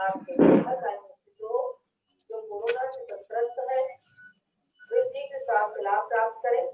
आपके सहकर्मी लोग जो कोरोना से संक्रमित हैं वे शीघ्र स्वास्थ्य लाभ प्राप्त करें।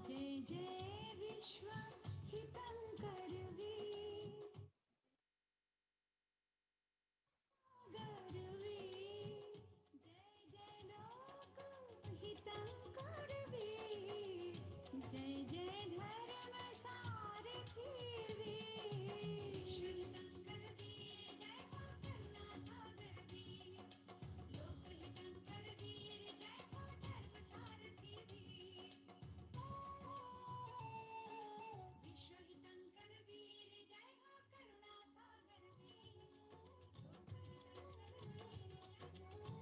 जय जय विश्व हितंकर वीर जय जय लोक हितंकर वीर जय जय धर्म सारथी वीर हितंकर वीर जय हो करुणा सागर वीर लोक हितंकर वीर जय हो धर्म सारथी वीर विश्व हितंकर वीर जय हो करुणा सागर वीर लोक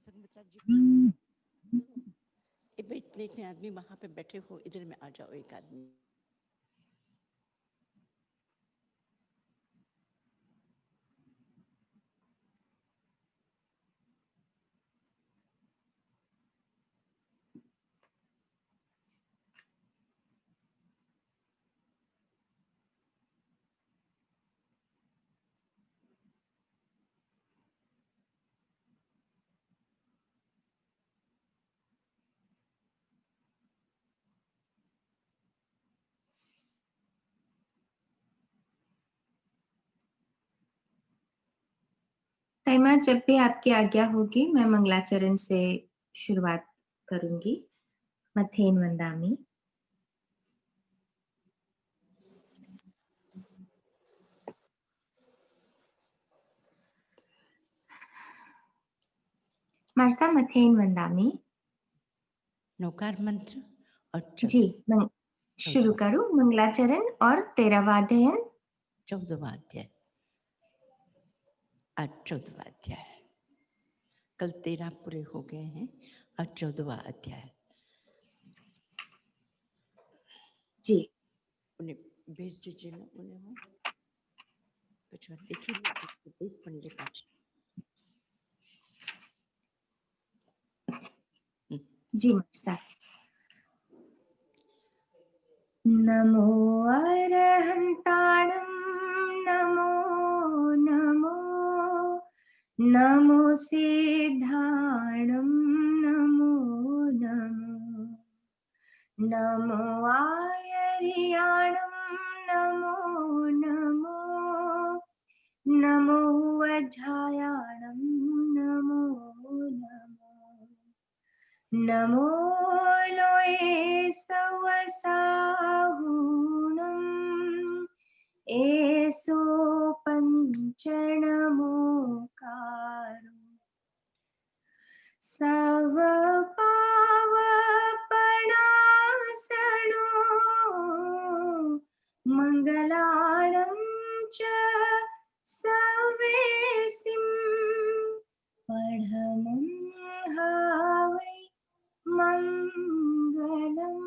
संगमित्रा जी इतने आदमी वहां पे बैठे हो, इधर में आ जाओ एक आदमी। तैमा, जब भी आपकी आज्ञा होगी मैं मंगलाचरण से शुरुआत करूंगी। मथेन वंदामि। मार्सा मथेन वंदामि। नौकार मंत्र और जी, शुरू करूं मंगलाचरण और 13वां अध्याय। 14वां अध्याय। आज 14वां अध्याय। कल 13 पूरे हो गए हैं, आज 14वां अध्याय। जी, उन्हें भेज दीजिए ना, उन्हें वो कुछ देखिए, देख पंडे पाच। जी मार्सा। नमो अरहंताणं नमो नमो नमो सिद्धाणं नमो नमो नमो आयर्याणं नमो नमो नमो वज्रायाणं नमो नमो नमो लोये सवसाहुणम् एसो पञ्चनमोकारो सवपावपणासनो मङ्गलाणं च सवेसिं पढमं हावै मङ्गलं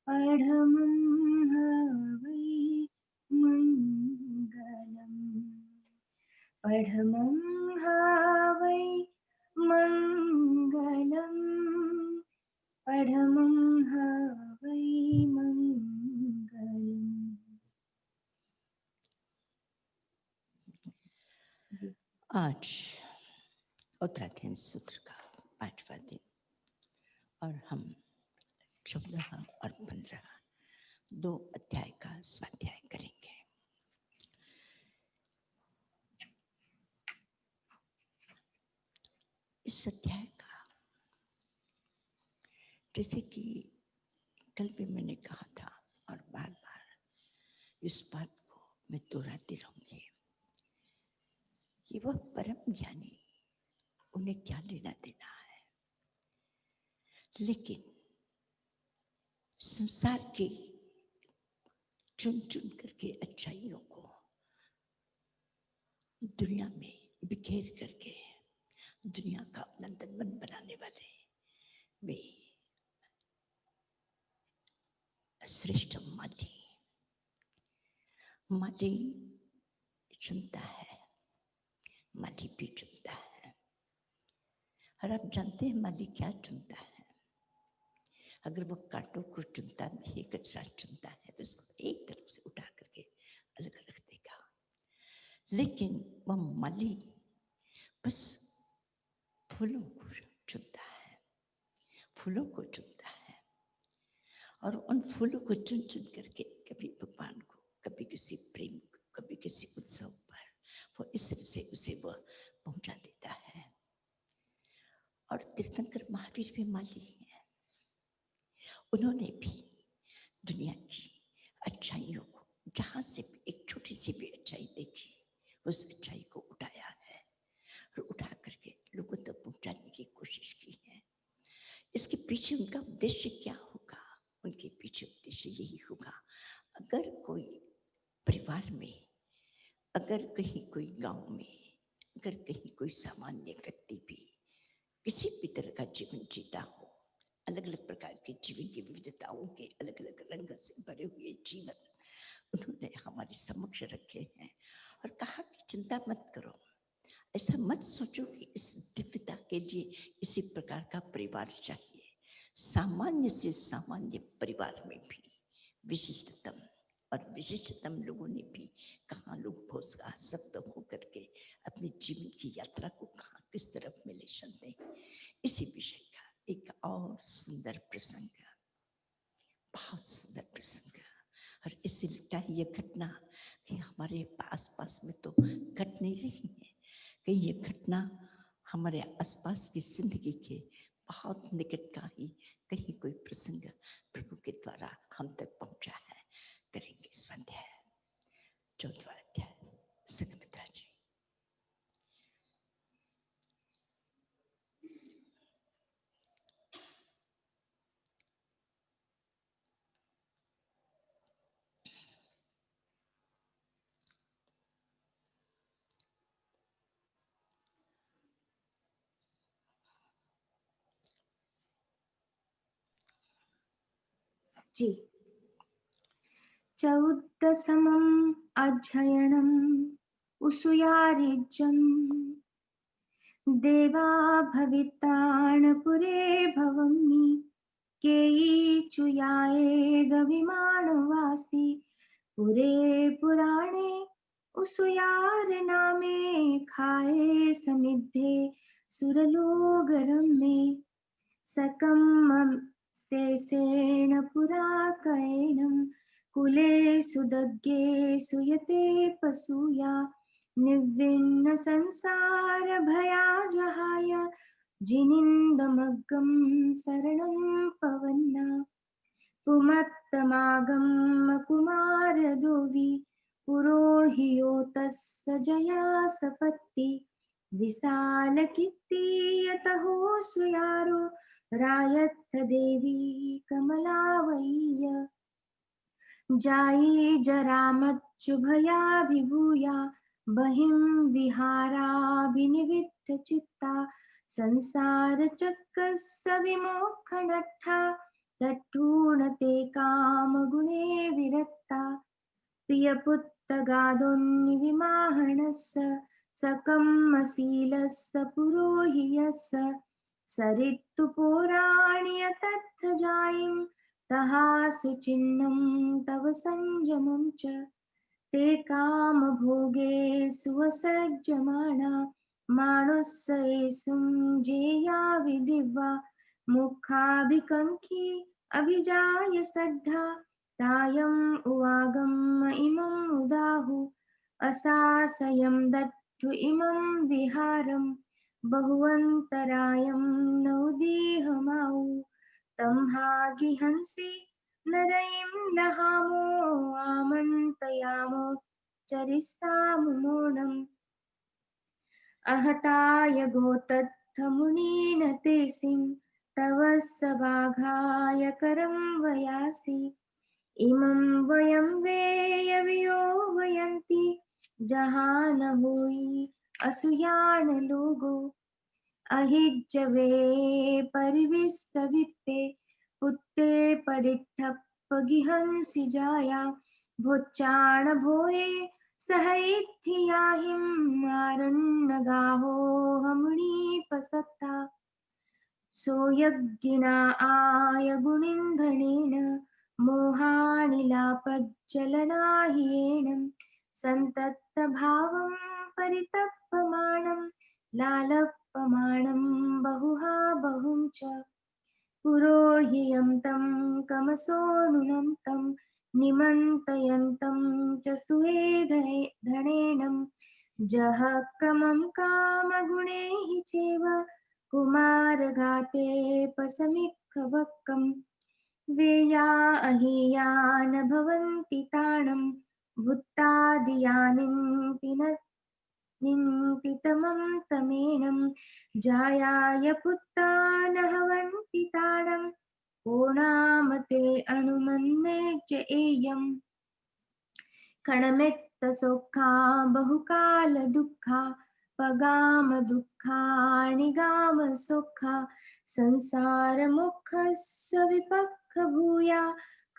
पढमं हवै मङ्गलम् पढमं हवै मङ्गलम् पढमं हवै मङ्गलम्। आज उत्तराखंड सूत्र का 5वां दिन और हम 14 और 15 2 अध्याय का स्वाध्याय करेंगे। इस अध्याय का, जैसे कि कल भी मैंने कहा था और बार बार इस बात को मैं दोहराती रहूंगी कि वह परम ज्ञानी, उन्हें क्या लेना देना है, लेकिन संसार के चुन चुन करके अच्छाइयों को दुनिया में बिखेर करके दुनिया का अपना नंदनवन बनाने वाले वे श्रेष्ठ माली चुनता है, माली भी चुनता है। और आप जानते हैं माली क्या चुनता है? अगर वो कांटों को चुनता नहीं, कचरा चुनता है, तो उसको एक तरफ से उठा करके अलग रख देगा। लेकिन वह माली बस फूलों को चुनता है, फूलों को चुनता है, और उन फूलों को चुन चुन करके कभी भगवान को, कभी किसी प्रेम को, कभी किसी उत्सव पर वो इस तरह से उसे वह पहुंचा देता है। और तीर्थंकर महावीर भी माली हैं। उन्होंने भी दुनिया की अच्छाइयों को, जहां से एक छोटी सी भी अच्छाई देखी, उस अच्छाई को उठाया है और उठा करके लोगों तक पहुंचाने की कोशिश की है। इसके पीछे उनका उद्देश्य क्या होगा? उनके पीछे उद्देश्य यही होगा, अगर कोई परिवार में, अगर कहीं कोई गांव में, अगर कहीं कोई सामान्य व्यक्ति भी किसी भी तरह का जीवन जीता हो, अलग अलग प्रकार के जीवन की विविधताओं के अलग अलग रंग से भरे हुए जीवन उन्होंने हमारे समक्ष रखे हैं और कहा कि चिंता मत करो, ऐसा मत सोचो कि इस दिव्यता के लिए इसी प्रकार का परिवार चाहिए। सामान्य से सामान्य परिवार में भी विशिष्टतम और विशिष्टतम लोगों ने भी कहाँ लोग भोसगा सप्त होकर के अपने जीवन की यात्रा को कहाँ किस तरफ में ले चलते हैं, इसी विषय का एक और सुंदर प्रसंग, बहुत सुंदर प्रसंग। और इससे लगता है यह घटना कि हमारे आसपास में तो घट नहीं रही है, कहीं ये घटना हमारे आसपास की जिंदगी के बहुत निकट का ही कहीं कोई प्रसंग प्रभु के द्वारा हम तक पहुंचा है। करेंगे स्वाध्याय 14वां अध्याय। संघमित्रा जी। जी। 14 अध्ययनम् उसूयारिज्यम् देवा भविताणपुरे भवन्नि केयीचुयाये गविमानवासी पुरे पुराणे उसूयार नामे खाए समिद्धे सुरलोगरम में सकम शेषेण पुराकैणं कुले सुदग्गे सुयते पसूया निविन्न संसार भया जहाय जिनिन्दमग्गं शरणं पवन्ना पुमत्तमागम कुमारदोवि पुरोहियोतस्य जया सपत्ति विशालकीर्ति यतहो सुयारो रायत्थ देवी कमलावय्य जायी जरामच्चुभया विभूया बहिं विहाराभिनिविट्ट चित्ता संसार चक्रस्य विमोक्षणट्ठा तट्टूणते काम गुणे विरक्ता प्रियपुत्तगादोन्निविमाहणस्य सकम्मशीलस्य पुरोहियस्य सरित्तुपोराण्य तत्थ जायिं तहा सुचिन्नं तव संयमं च ते कामभोगे सुवसज्जमाना मानुस्सेसुं जेया विदिवा मुखाभिकङ्खी अभिजाय सद्धा तायम् उवागम् इमम् उदाहु असासयं दट्टु इमं विहारं बहुवन्तरायं नौदेहमाहु तं भागिहंसि नरैं लहामो आमन्त्रयामो चरिष्यामूर्णम् अहताय गोतत्थमुनीन तेसिं तव सभागाय करं वयासि इमं वयं वेयवियो वयन्ति जहान होई असूयान लोगो अहिज्जवे परिविस्तविप्पे पुत्ते पडिठप्पगिहंसि जाया भोच्चाण भोये सहैथियाहिं मारन्नगाहो हमणीपसत्ता सोयज्ञिना आय गुणिन्धनेन मोहानिलापज्जलनाह्येनं सन्तप्तभावं परितप्यमानं लालप्यमानं बहुहा बहुं च पुरोह्यं तं कमसोऽनुनन्तं निमन्त्रयन्तं च सुवेधनेनं जः कमं कामगुणैः चैव कुमारगाते पसमिक्खवक्कं वेया अहेया न भवन्ति ताणं भुत्तादियानिन्ति न निन्तितमं तमेनं जायाय पुत्ता न हवन्ति ताणं कोणामते अनुमन्ये च एयम् कणमेत्तसौखा बहुकाल दुःखा पगाम दुःखानि गाम सुखा संसार मुखस्य विपक्ख भूया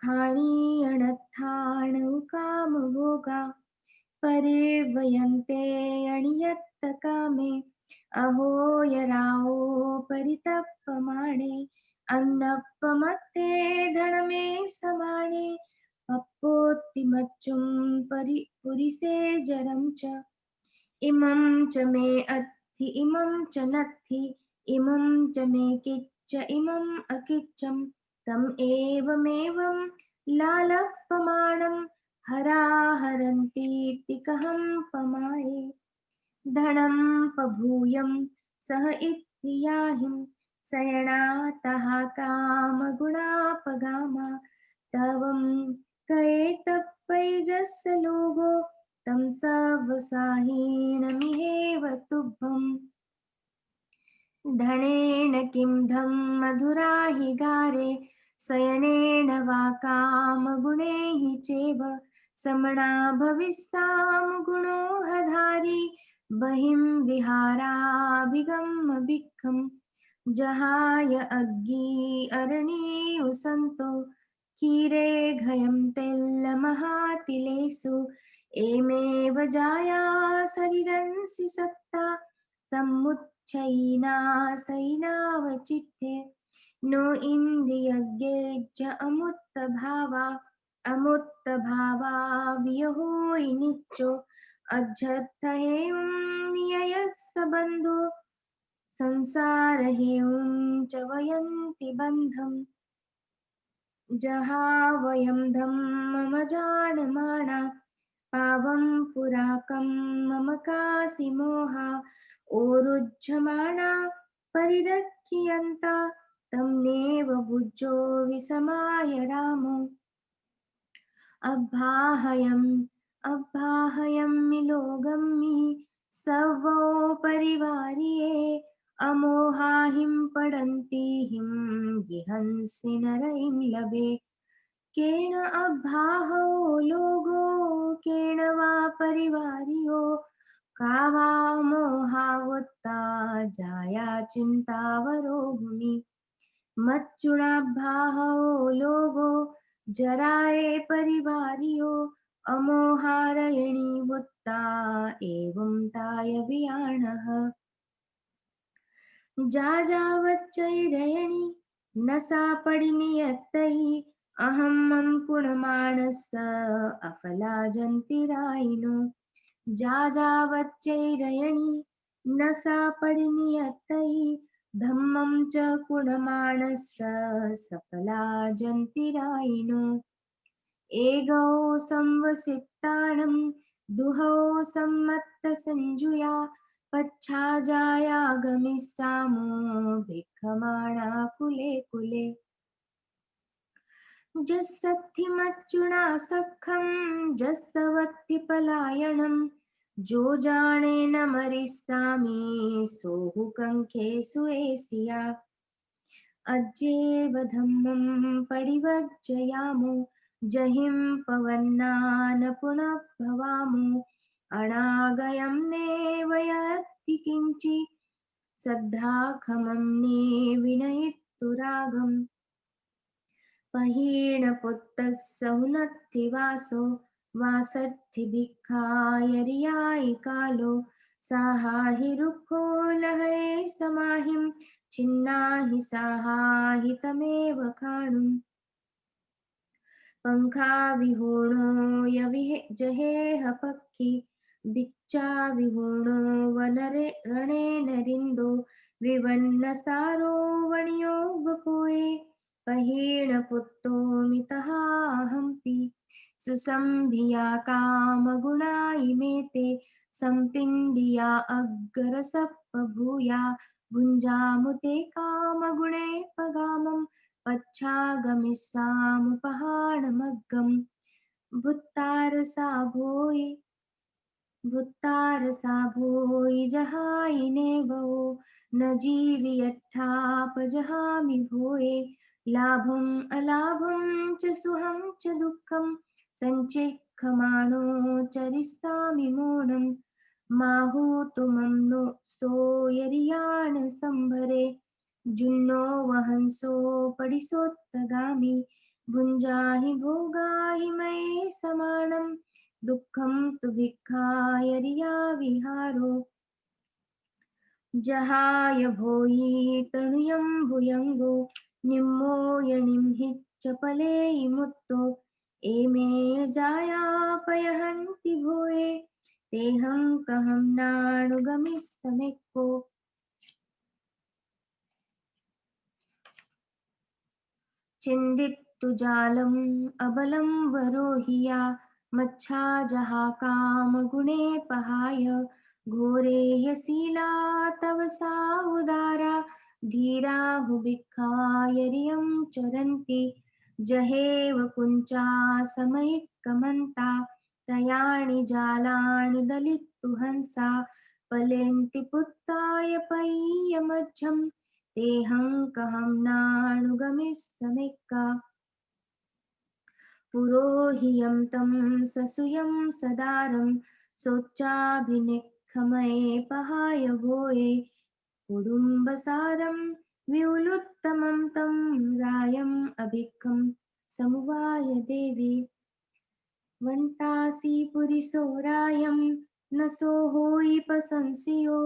खाणी अनर्थान काम भोगा परे वयन्ते अणियत्त कामे अहो यराओ परितप्पमाणे अन्नप्पमत्ते धनमे समाने पप्पोत्तिमच्चुं पुरिसे जरं च इमं च मे अत्थि इमं च नत्थि इमं च मे किच्च इमम् अकिच्चं तम् एवमेवं लालप्पमाणं हराहरन्तीति कहं पमाये धनं पभूयं सह इत्याहिं शयनातः कामगुणापगामा तवं कयेतपैजस्य लोगो तं सवसाहीनमिहेव तुभ्यम् धनेन किं धं मधुरा हि गारे शयनेन वा कामगुणैः चैव समणा भविष्याम गुणोहधारी बहिं विहाराभिगम भिक्खं जहाय अग्गी अरणीयु सन्तो क्षीरे घयं तेल्लमहातिलेषु एमेव जाया शरीरंसि सत्ता समुच्चयिना सैनावचित्ते नो इन्द्रियज्ञेज्ज अमुत्तभावा वियहोहि निच्चो अज्जत्थहें निययस्य बन्धो संसारहें च वयन्ति बन्धम् जहा वयं धं मम जाडमाना पावं पुराकं मम कासि मोहा ओरुज्झमाना परिरक्ष्यन्ता तं नेव भुजो विसमाय रामो अब्बाहयं मिलोगम्मि सवो परिवारिये अमोहाहिं पडन्ति हिं गिहंसि नरैं लभे केन अब्बाहो लोगो केन वा परिवारियो का वा मोहावुत्ता जाया चिन्तावरो भूमि मच्चुनाब्बाहो लोगो जराए परिवारियो अमोहारयणि वुत्ता एवं ताय वियाणः जाजावच्चैरयणि न सा पडिनियत्तै अहं मम कुणमाणस्य अफलाजन्तिरायिनो जाजावच्चैरयणि न सा पडिनियत्तै धम्मं च कुणमाणस्य सफलाजन्तिरायिनो एगौ संवसित्तानं दुहौ सम्मत्तसंजुया पच्छाजायागमिष्यामो भिक्षमाणा कुले कुले जस्सत्थिमच्युना सखं जस्सवत्ति पलायनं जो जाने न मरिष्यामि सोहु कंखे सुएसिया अज्जेव धम्मं परिवज्जयामो जहिं पवन्नान पुनः भवामो अनागयं नेव यत्ति किञ्चि सद्धाखमं ने विनयितुरागम् पहीणपुत्तः सहुनत्थिवासो वासत्थि भिक्खायरियायि कालो साहाहि रुक्खो लहये समाहिं छिन्नाहि साहाहि तमेव खाणुम् पंखाविहूणो जहेह पक्षी भिक्षाविहूणो वनरे रणे नरिन्दो विवन्नसारो वणियो वपुए पहीणपुत्तो मितहाहंपि सुसंभिया कामगुणा इमेते संपिण्डिया अग्रसप्पभूया भुञ्जामुते कामगुणे पगामम् पच्छागमिष्यामुपहाणमग्गम् भुत्तारसा भोयि जहायि नेवो न जीवियट्ठापजहामि भोये लाभम् अलाभं च सुखं च दुःखं सञ्चिक्खमाणो चरिष्यामि मूढम् माहूतुमं नो स्तोयरियाण संभरे जुन्नो वहंसो पडिसोत्तगामि भुञ्जाहि भोगाहि मये समानम् दुःखं तु भिक्खायरिया विहारो जहाय भोयि तणुयं भुयंगो निम्मो यणिं हि चपलेयि मुत्तो एमे जायापयहन्ति भोये तेहं कहं नाणुगमिस्तमेक्को चिन्दित्तु जालम् अबलं वरोहिया मच्छा जहा कामगुणे पहाय घोरे यशीला तव सा उदारा धीराहु भिक्खायरियं चरन्ति जहेव कुञ्चा समयिक्कमन्ता तयाणि जालानि दलित्तु हंसा पलेन्ति पुत्ताय पय्यमज्झम् तेहं कहं नाणुगमिस्तमेक्का पुरोहियं तं ससूयं सदारं सोच्चाभिनिक्खमये पहाय भोये कुडुम्बसारं विउलुत्तमं तं रायम् अभिक्खं समुवाय देवी वन्तासि पुरिसो रायं न सोहोयि प्रशंसियो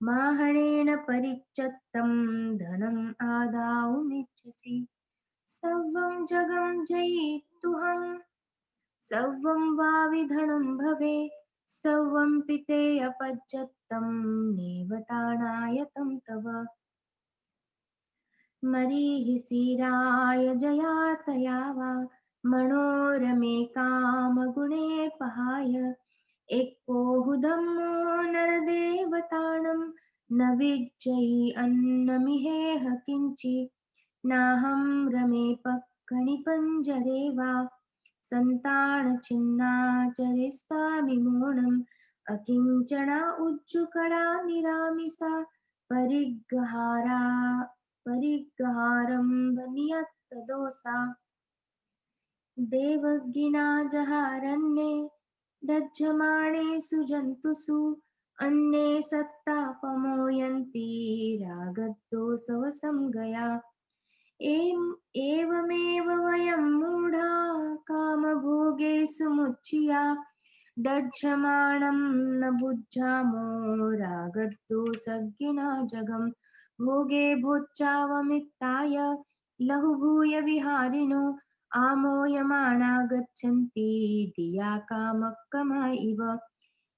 माहणेन परिच्यक्तं धनम् आदातुमिच्छसि सर्वं जगं जयितुहं सर्वं वा विधनं भवे सर्वं पिते अपत्यक्तं नैव ताणायतं तव मरीहिसीराय जयातया वा मनोरमे कामगुणे पहाय एको हुदम्मो नरदेवतानं न विज्जयि अन्नमिहेह किञ्चि नाहं रमे पक्कणिपञ्जरे वा सन्तानचिन्ना चरिष्यामि मूढम् अकिञ्चना उज्जुकड़ा निरामिसा परिग्रहारं वनियत्तदोषा देवज्ञिना जहारण्ये दज्यमाणेषु जन्तुषु अन्ये सत्तापमो यन्ति रागद्वेषवशं गया एवमेव वयं मूढा कामभोगेषु मुच्चिया दज्यमानं न बुज्झामो रागद्वेषज्ञिना जगम् भोगे भोच्चावमित्ताय लहुभूय विहारिणो आमोयमाना गच्छन्ति धिया कामक्कमा इव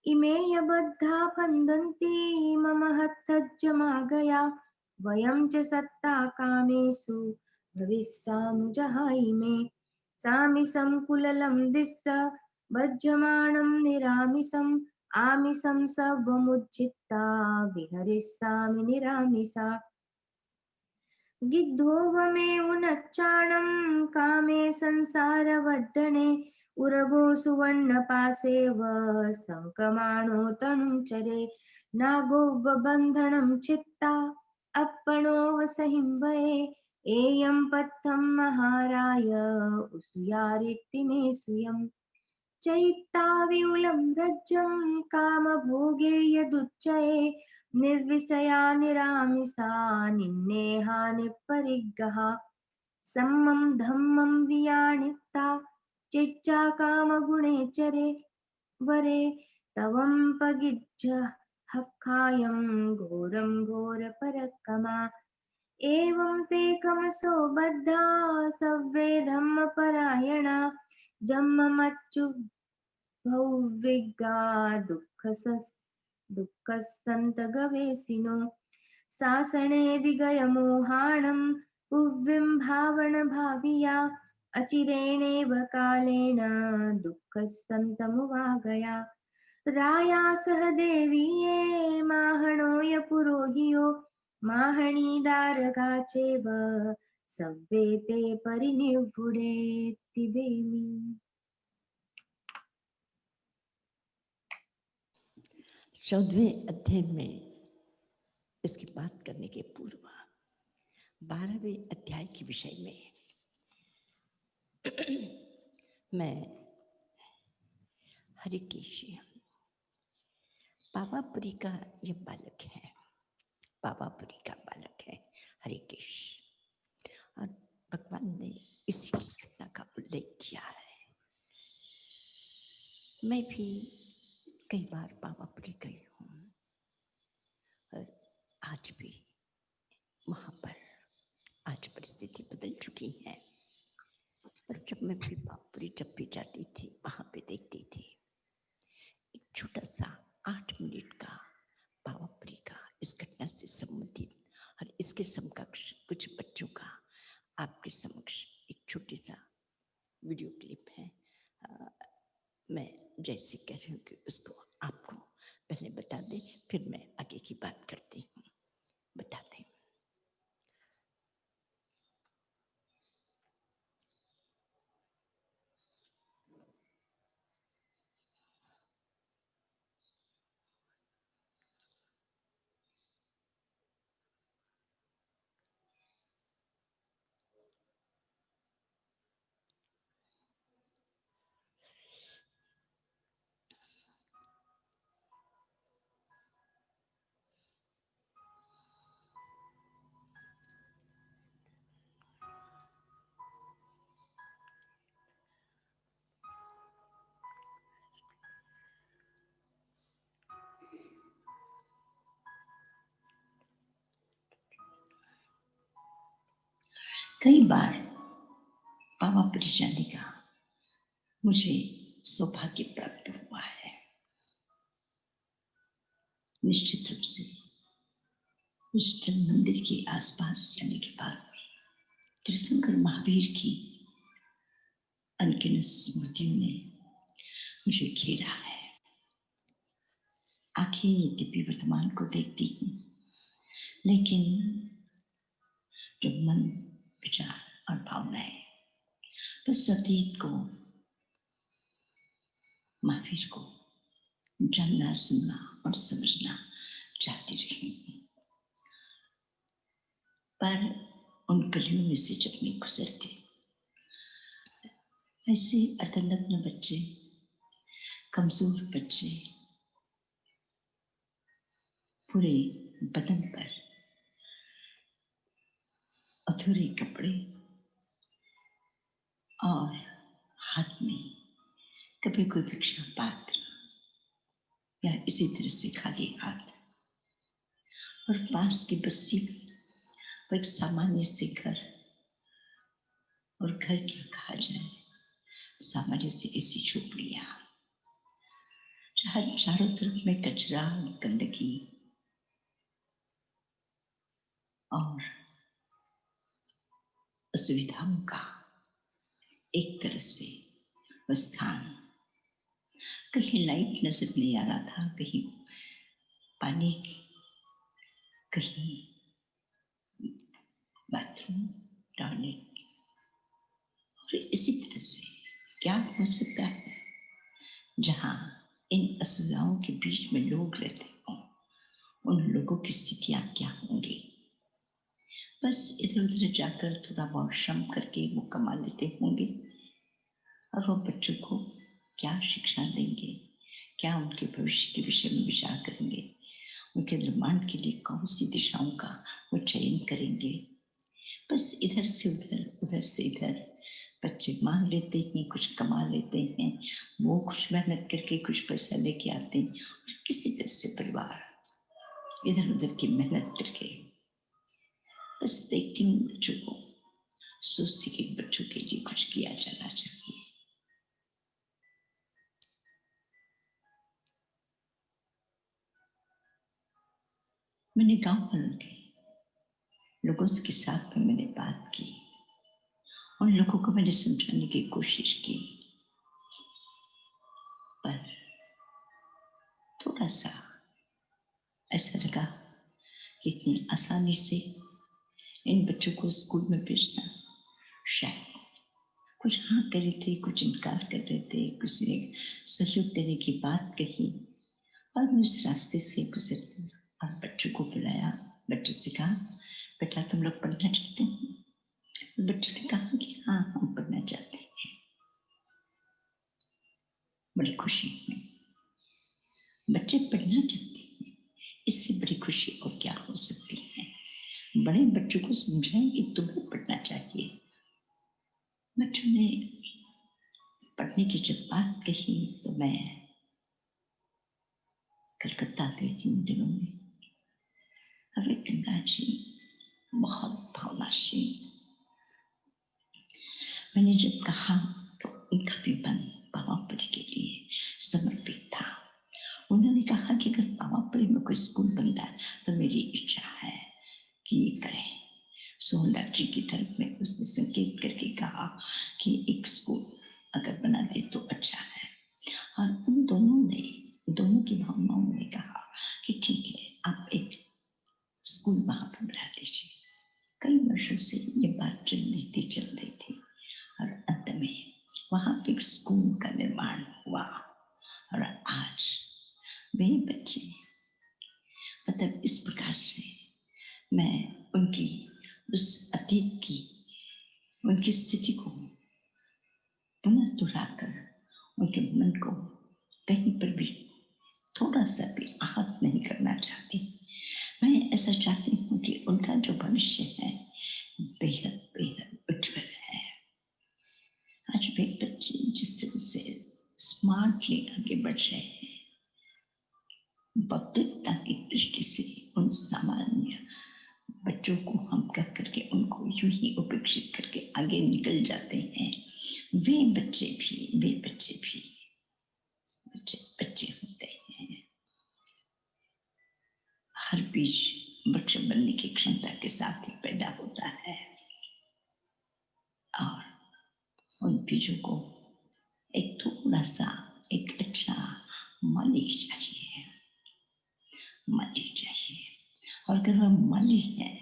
इमे यबद्धा फन्दन्ति मम हस्तज्जमागया वयं च सत्ता कामेषु भविष्यामु सामिसं कुललं दिस्स भज्यमानं निरामिसं आमिषं सर्वमुज्झित्वा विहरिष्यामि निरामिषा गिद्धोवमेव नच्चाणं कामे संसारवर्धने उरगो सुवर्णपाशेव संकमाणो तनुचरे नागो बन्धनं चित्ता अपणो वसहिंवये एयं पथ्यं महाराय उस्यारिति मे श्रियम् चैत्ताविउलं रज्जं कामभोगे यदुच्चये निर्विषया निरामिषा निन्नेहा निपरिग्रहा सम्मं धम्मं वियाणिता चिच्चा कामगुणे चरे वरे तवं पगिज्ज हक्खायं घोरं घोरपरक्रमा एवं ते कमसो बद्धा सव्वे धम्मपरायणा जम्ममच्चु भौविगा दुःखसन्तगवेसिनो शासने विगयमोहाणं पुव्यं भावनभाविया अचिरेणेव कालेन दुःखसन्तमुवागया राया सह देवीये माहणोय पुरोहियो माहणीदारका चैव सव्वे ते परिनिर्भुडे तिबेमि। चौदहवें अध्याय में इसकी बात करने के पूर्व 12वें अध्याय के विषय में मैं हरिकेश पावापुरी का ये बालक है, पावापुरी का बालक है हरिकेश, और भगवान ने इसी घटना का उल्लेख किया है। मैं भी कई बार पावापुरी गई हूँ और आज भी वहाँ पर, आज परिस्थिति बदल चुकी है, और जब मैं भी पावापुरी जब भी जाती थी वहाँ पे देखती थी एक छोटा सा 8 मिनट का पावापुरी का इस घटना से संबंधित और इसके समकक्ष कुछ बच्चों का आपके समक्ष एक छोटी सा वीडियो क्लिप है। मैं जैसे कह रही हूँ कि उसको आपको पहले बता दें, फिर मैं आगे की बात करती हूँ। बता दें। कई बार पावापुरी जाने का मुझे सौभाग्य प्राप्त हुआ है। निश्चित रूप से उस मंदिर के आसपास जाने के बाद तीर्थंकर महावीर की अनगिनत स्मृतियों ने मुझे घेरा है। आंखें यद्यपि वर्तमान को देखती हूँ, लेकिन जो मन, विचार और भावनाएं बस अतीत को, महावीर को जानना, सुनना और समझना चाहती रही, पर उन गलियों में से जब मैं गुजरती, ऐसे अर्धनग्न बच्चे, कमजोर बच्चे, पूरे बदन पर अधूरे कपड़े और हाथ में कभी कोई भिक्षा पात्र या इसी तरह से खाली हाथ, और पास की बस्ती वो एक सामान्य से घर, और घर क्या कहा जाए, सामान्य से ऐसी झोपड़ियां, चारों तरफ में कचरा, गंदगी और असुविधाओं का एक तरह से स्थान कहीं लाइट नजर नहीं आ रहा था, कहीं पानी, कहीं बाथरूम, टॉयलेट। और इसी तरह से क्या हो सकता है जहां इन असुविधाओं के बीच में लोग रहते हों, उन लोगों की स्थितियां क्या होंगी। बस इधर उधर जाकर थोड़ा बहुत श्रम करके वो कमा लेते होंगे, और वो बच्चों को क्या शिक्षा देंगे, क्या उनके भविष्य के विषय में विचार करेंगे, उनके निर्माण के लिए कौन सी दिशाओं का वो चयन करेंगे। बस इधर से उधर, उधर से इधर बच्चे मांग लेते हैं, कुछ कमा लेते हैं, वो कुछ मेहनत करके कुछ पैसा लेके आते हैं, और किसी तरह से परिवार इधर उधर की मेहनत करके बस देखती हूँ बच्चों को, सोचती कि बच्चों के लिए कुछ किया जाना चाहिए। मैंने गांव वालों के लोगों के साथ में मैंने बात की, उन लोगों को मैंने समझाने की कोशिश की, पर थोड़ा सा ऐसा लगा कि इतनी आसानी से इन बच्चों को स्कूल में भेजना, शायद कुछ हाँ कर रहे थे, कुछ इनकार कर रहे थे, किसी ने सहयोग देने की बात कही, और मैं उस रास्ते से गुजरती और बच्चों को बुलाया, बच्चों से कहा, बेटा तुम लोग पढ़ना चाहते हैं? बच्चों ने कहा कि हाँ हम पढ़ना चाहते हैं। बड़ी खुशी हुई, बच्चे पढ़ना चाहते हैं, इससे बड़ी खुशी और क्या हो सकती है। बड़े बच्चों को समझाएं कि तुम्हें पढ़ना चाहिए। बच्चों ने पढ़ने की जब बात कही तो मैं कलकत्ता गई थी उन दिनों में। अरे गंगा जी बहुत भावनाशील, मैंने जब कहा तो उनका भी मन पावापुरी के लिए समर्पित था। उन्होंने कहा कि अगर पावापुरी में कोई स्कूल बनता है तो मेरी इच्छा है कि ये करें। सोहनलाल जी की तरफ में उसने संकेत करके कहा कि एक स्कूल अगर बना दे तो अच्छा है, और उन दोनों की भावनाओं ने कहा कि ठीक है आप एक स्कूल वहां पर बना दीजिए। कई वर्षों से ये बात चल रही थी, और अंत में वहां पे एक स्कूल का निर्माण हुआ, और आज वे बच्चे, मतलब इस प्रकार से मैं उनकी उस अतीत की उनकी स्थिति को पुनः दोहराकर उनके मन को कहीं पर भी थोड़ा सा भी आहत नहीं करना चाहती। मैं ऐसा चाहती हूँ कि उनका जो भविष्य है बेहद बेहद उज्जवल है। आज वे बच्चे जिस तरह से स्मार्टली आगे बढ़ रहे हैं, बौद्धिकता की दृष्टि से उन सामान्य बच्चों को हम कह करके उनको यूं ही उपेक्षित करके आगे निकल जाते हैं। वे बच्चे भी बच्चे होते हैं। हर बीज वृक्ष बनने की क्षमता के साथ ही पैदा होता है, और उन बीजों को एक थोड़ा सा एक अच्छा मालिक चाहिए, और अगर वह माली है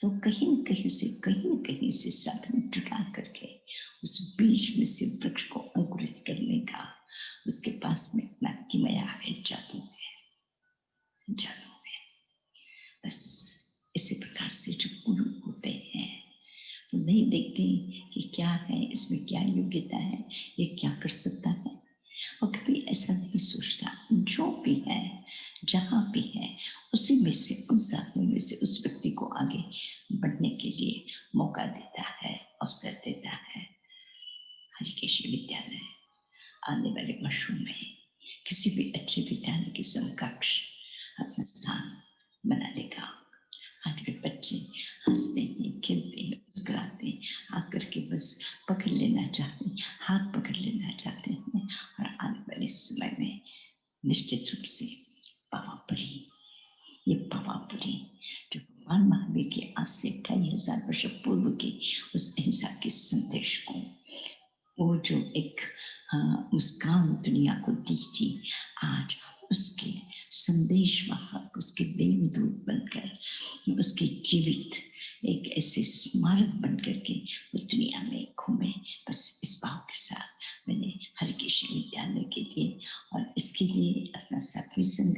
तो कहीं न कहीं से साधन जुटा करके उस बीज में से वृक्ष को अंकुरित करने का उसके पास में इतना किमया है, जादू है। बस इसी प्रकार से जो गुरु होते हैं वो नहीं देखते कि क्या है, इसमें क्या योग्यता है, ये क्या कर सकता है, और कभी ऐसा नहीं सोचता, जो भी है जहाँ भी है उसी में से, उन साधनों में से उस व्यक्ति को आगे बढ़ने के लिए मौका देता है, अवसर देता है। हरिकेश विद्यालय आने वाले वर्षों में किसी भी अच्छे विद्यालय के समकक्ष अपना स्थान बना लेगा। आज वे बच्चे हंसते हैं, खेलते हैं, मुस्कुराते हैं, आकर के बस पकड़ लेना चाहते हैं, हाथ पकड़ लेना चाहते हैं, और आने वाले समय में निश्चित रूप से पावापुरी, ये पावापुरी जो भगवान महावीर के आज से 2500 वर्ष पूर्व के उस अहिंसा के संदेश को, वो जो एक मुस्कान दुनिया को दी थी, आज उसके संदेश वाहक, उसके देवदूत बनकर, उसके जीवित एक ऐसे स्मारक बनकर के वो दुनिया में घूमे। बस इस भाव के साथ मैंने हरिकृष्ण विद्यालय के लिए और इसके लिए अपना साथी संघ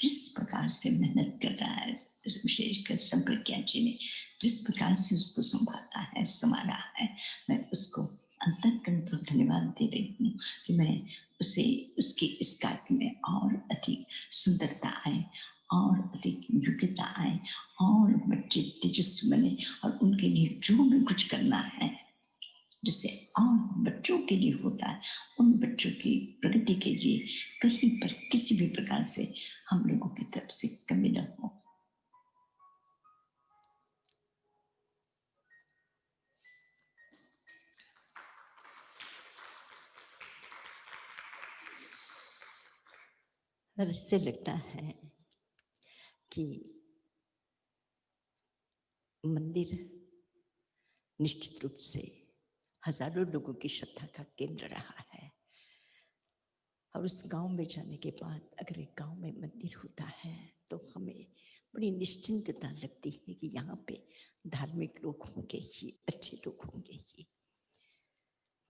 जिस प्रकार से मेहनत कर रहा है, विशेषकर संप्रज्ञा जी ने जिस प्रकार से उसको संभाला है, संभाला है, मैं उसको अंतःकरण पर धन्यवाद दे रही हूँ कि मैं उसे उसकी इस कार्य में और अधिक सुंदरता आए और अधिक योग्यता आए और बच्चे तेजस्वी बने और उनके लिए जो भी कुछ करना है जिससे और बच्चों के लिए होता है, उन बच्चों की प्रगति के लिए कहीं पर किसी भी प्रकार से हम लोगों की तरफ से कमी न हो। और इससे लगता है कि मंदिर निश्चित रूप से हजारों लोगों की श्रद्धा का केंद्र रहा है और उस गांव में जाने के बाद अगर एक गांव में मंदिर होता है तो हमें बड़ी निश्चिंतता लगती है कि यहाँ पे धार्मिक लोग होंगे ही, अच्छे लोग होंगे ही।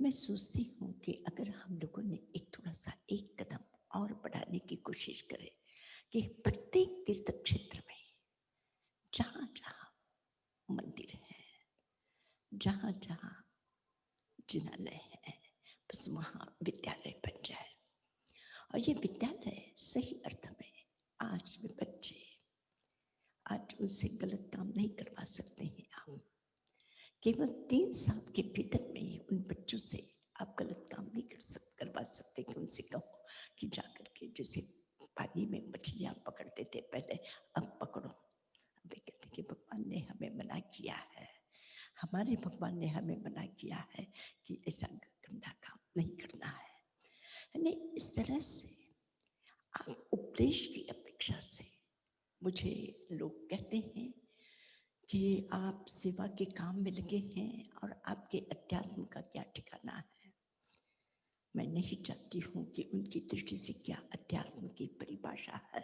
मैं सोचती हूँ कि अगर हम लोगों ने एक थोड़ा सा एक कदम और बढ़ाने की कोशिश करें कि प्रत्येक तीर्थ क्षेत्र में जहाँ जहाँ मंदिर है, जहाँ जहाँ जिनालय है, बस वहाँ विद्यालय बन जाए। और ये विद्यालय सही अर्थ में आज में बच्चे आज उनसे गलत काम नहीं करवा सकते हैं। आप केवल 3 साल के भीतर में ही उन बच्चों से आप गलत काम नहीं करवा सकते कि उनसे कहो कि जाकर के जैसे पानी में मछलियाँ पकड़ते थे पहले, अब पकड़ो। अब कहते कि भगवान ने हमें मना किया है, हमारे भगवान ने हमें मना किया है कि ऐसा गंदा काम नहीं करना है। यानी इस तरह से आप उपदेश की अपेक्षा से, मुझे लोग कहते हैं कि आप सेवा के काम में लगे हैं और आपके अध्यात्म का क्या ठिकाना है। मैं नहीं चाहती हूँ कि उनकी दृष्टि से क्या अध्यात्म की परिभाषा है,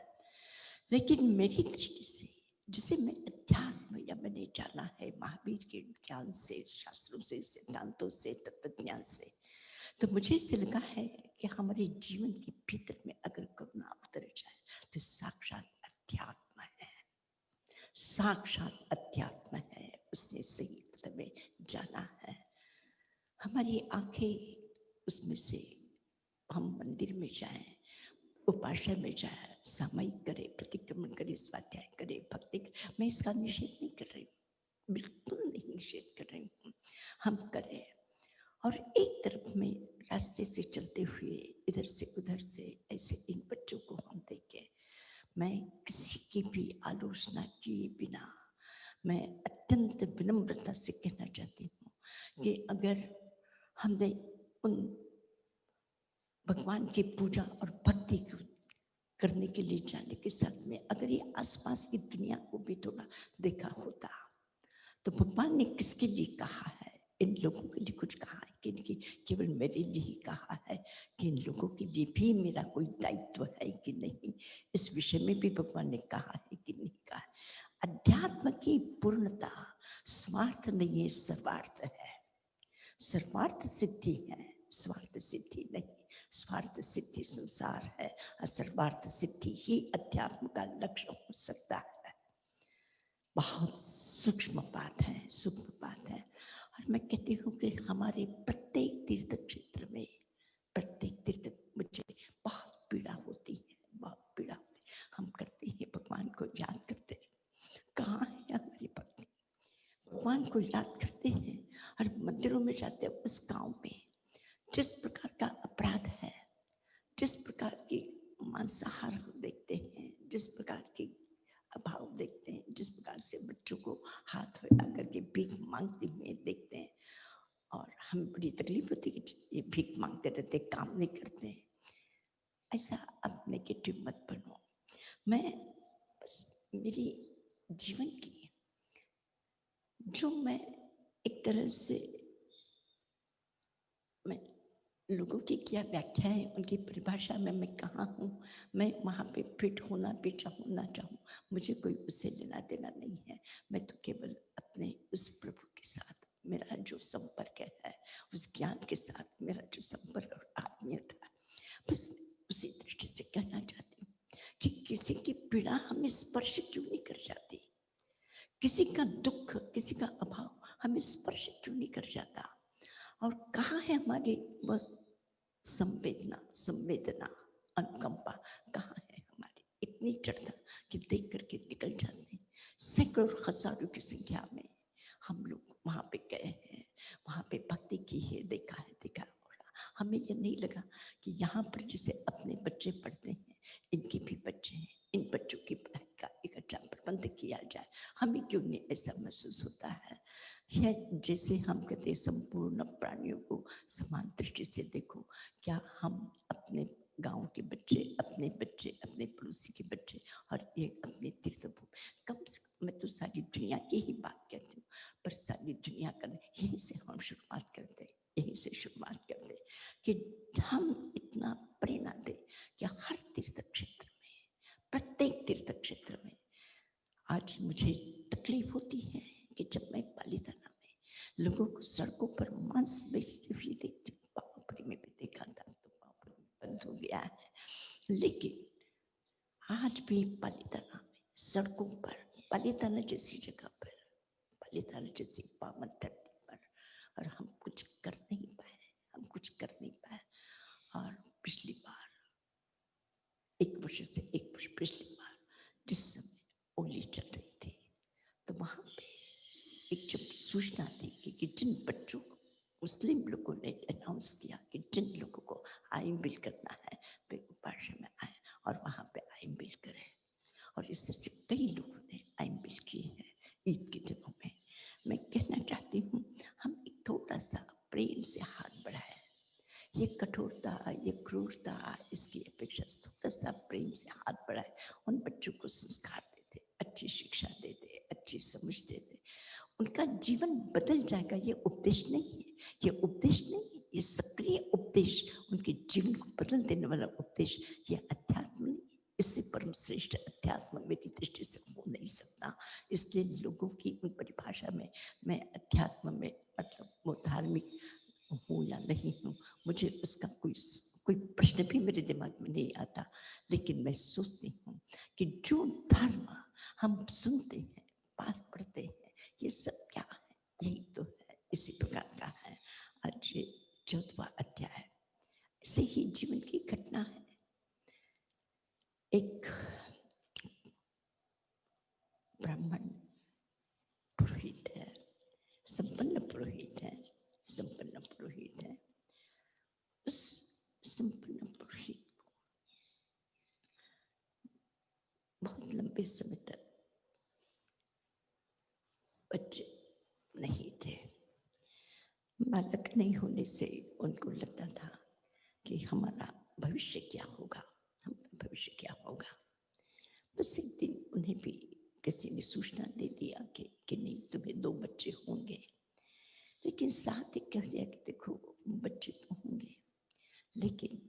लेकिन मेरी दृष्टि से जिसे मैं अध्यात्म या मैंने जाना है महावीर के ज्ञान से, शास्त्रों से, सिद्धांतों से, तत्वज्ञान से, तो मुझे ऐसे लगा है कि हमारे जीवन के भीतर में अगर करुणा उतर जाए तो साक्षात अध्यात्म है, साक्षात अध्यात्म है। उसने सही अर्थ में जाना है। हमारी आंखें उसमें से, हम मंदिर में जाएं, उपासना में जाए, सामयिक करे, प्रतिक्रमण करे, स्वाध्याय करे, भक्ति करे, मैं इसका निषेध नहीं कर रही, बिल्कुल नहीं निषेध कर रही हूँ, हम करें। और एक तरफ में रास्ते से चलते हुए इधर से उधर से ऐसे इन बच्चों को हम देखें, मैं किसी की भी आलोचना किए बिना मैं अत्यंत विनम्रता से कहना चाहती हूँ कि अगर हमने उन भगवान की पूजा और भक्ति को करने के लिए जाने के साथ में अगर ये आसपास की दुनिया को भी थोड़ा देखा होता तो भगवान ने किसके लिए कहा है, इन लोगों के लिए कुछ कहा है कि नहीं, केवल मेरे लिए ही कहा है कि इन लोगों के लिए भी मेरा कोई दायित्व है कि नहीं, इस विषय में भी भगवान ने कहा है कि नहीं कहा है। अध्यात्म की पूर्णता स्वार्थ नहीं है, सर्वार्थ है। सर्वार्थ सिद्धि है, स्वार्थ सिद्धि नहीं। स्वार्थ सिद्धि संसार है और सर्वार्थ सिद्धि ही अध्यात्म का लक्ष्य हो सकता है। बहुत सूक्ष्म बात है, सूक्ष्म बात है। और मैं कहती हूँ कि हमारे प्रत्येक तीर्थ क्षेत्र में, प्रत्येक तीर्थ, मुझे बहुत पीड़ा होती है, बहुत पीड़ा होती है। हम करते हैं, भगवान को याद करते हैं, कहाँ है हमारी भक्ति, भगवान को याद करते हैं और मंदिरों में जाते हैं। उस गांव में जिस प्रकार का अपराध है, जिस प्रकार की मांसाहार देखते हैं, जिस प्रकार की अभाव देखते हैं, जिस प्रकार से बच्चों को हाथ हिला करके भीख मांगते हुए देखते हैं, और हमें बड़ी तकलीफ होती है कि ये भीख मांगते रहते, काम नहीं करते। ऐसा अब नेगेटिव मत बनो। मैं बस मेरी जीवन की जो मैं एक तरह से मैं लोगों की क्या व्याख्या है, उनकी परिभाषा में मैं कहाँ हूँ, मैं वहाँ पे फिट होना भी चाहूँ ना चाहूँ, मुझे कोई उससे लेना देना नहीं है। मैं तो केवल अपने उस प्रभु के साथ मेरा जो संपर्क है, उस ज्ञान के साथ मेरा जो संपर्क और आत्मीयता, बस उसी दृष्टि से कहना चाहती हूँ कि किसी की पीड़ा हमें स्पर्श क्यों नहीं कर जाती, किसी का दुख, किसी का अभाव हमें स्पर्श क्यों नहीं कर जाता, और कहाँ है हमारी वह संवेदना, संवेदना, अनुकंपा कहाँ है हमारी? इतनी जड़ता कि देख करके निकल जाते हैं। सैकड़ों हजारों की संख्या में हम लोग वहां पे गए हैं, वहां पे भक्ति की है, देखा है, देखा हो रहा। हमें ये नहीं लगा कि यहाँ पर जैसे अपने बच्चे पढ़ते हैं, इनके भी बच्चे हैं, इन बच्चों की पढ़ाई का एक अच्छा प्रबंध किया जाए। हमें क्यों नहीं ऐसा महसूस होता है? यह जैसे हम कहते हैं संपूर्ण प्राणियों को समान दृष्टि से देखो, क्या हम अपने गांव के बच्चे, अपने पड़ोसी के बच्चे और ये अपने तीर्थभूमि, कम से कम मैं तो सारी दुनिया की ही बात कहती हूँ, पर सारी दुनिया का यहीं से हम शुरुआत करते, यहीं से शुरुआत करते कि हम इतना प्रेरणा दें कि हर तीर्थ क्षेत्र में, प्रत्येक तीर्थ क्षेत्र में। आज मुझे तकलीफ होती है कि जब मैं पालीताना में लोगों को सड़कों पर मांस बेचते हुए देखती हूँ, पावपुरी में भी देखा था तो पावपुरी बंद हो गया है, लेकिन आज भी पालीताना में सड़कों पर, पालीताना जैसी जगह पर, पालीताना जैसी पावन धरती पर, और हम कुछ कर नहीं पाए, हम कुछ कर नहीं पाए। और पिछली बार, एक वर्ष से एक वर्ष पिछली बार जिस समय होली चल रही थी, तो वहां पे एक जब सूचना थी कि जिन बच्चों को मुस्लिम लोगों ने अनाउंस किया कि जिन लोगों को आइम बिल करना है वे उपाश्रम में आए और वहां पे आइम बिल करें, और इससे से कई लोगों ने आइम बिल किए हैं ईद के दिनों में। मैं कहना चाहती हूँ, हम एक थोड़ा सा प्रेम से हाथ बढ़ाए, ये कठोरता, ये क्रूरता, इसकी अपेक्षा थोड़ा सा प्रेम से हाथ बढ़ाए, उन बच्चों को संस्कार देते, अच्छी शिक्षा देते, अच्छी समझ देते, उनका जीवन बदल जाएगा। ये उपदेश नहीं है, ये उपदेश नहीं है, ये सक्रिय उपदेश, उनके जीवन को बदल देने वाला उपदेश, ये अध्यात्म नहीं, इससे परम श्रेष्ठ अध्यात्म मेरी दृष्टि से हो नहीं सकता। इसलिए लोगों की उन परिभाषा में मैं अध्यात्म में मतलब वो धार्मिक हूँ या नहीं हूँ, मुझे उसका कोई प्रश्न भी मेरे दिमाग में नहीं आता। लेकिन मैं सोचती हूँ कि जो धर्म हम सुनते हैं, पास पढ़ते हैं, ये सब क्या है? यही तो है, इसी प्रकार का है। आज 14वां अध्याय ऐसे ही जीवन की घटना है। एक ब्राह्मण पुरोहित है, संपन्न पुरोहित है, संपन्न पुरोहित है। उस संपन्न पुरोहित को बहुत लंबे समय तक बच्चे नहीं थे। बालक नहीं होने से उनको लगता था कि हमारा भविष्य क्या होगा, हमारा भविष्य क्या होगा। बस एक दिन उन्हें भी किसी ने सूचना दे दिया कि नहीं, तुम्हें 2 बच्चे होंगे, लेकिन साथ ही कह दिया कि देखो बच्चे तो होंगे, लेकिन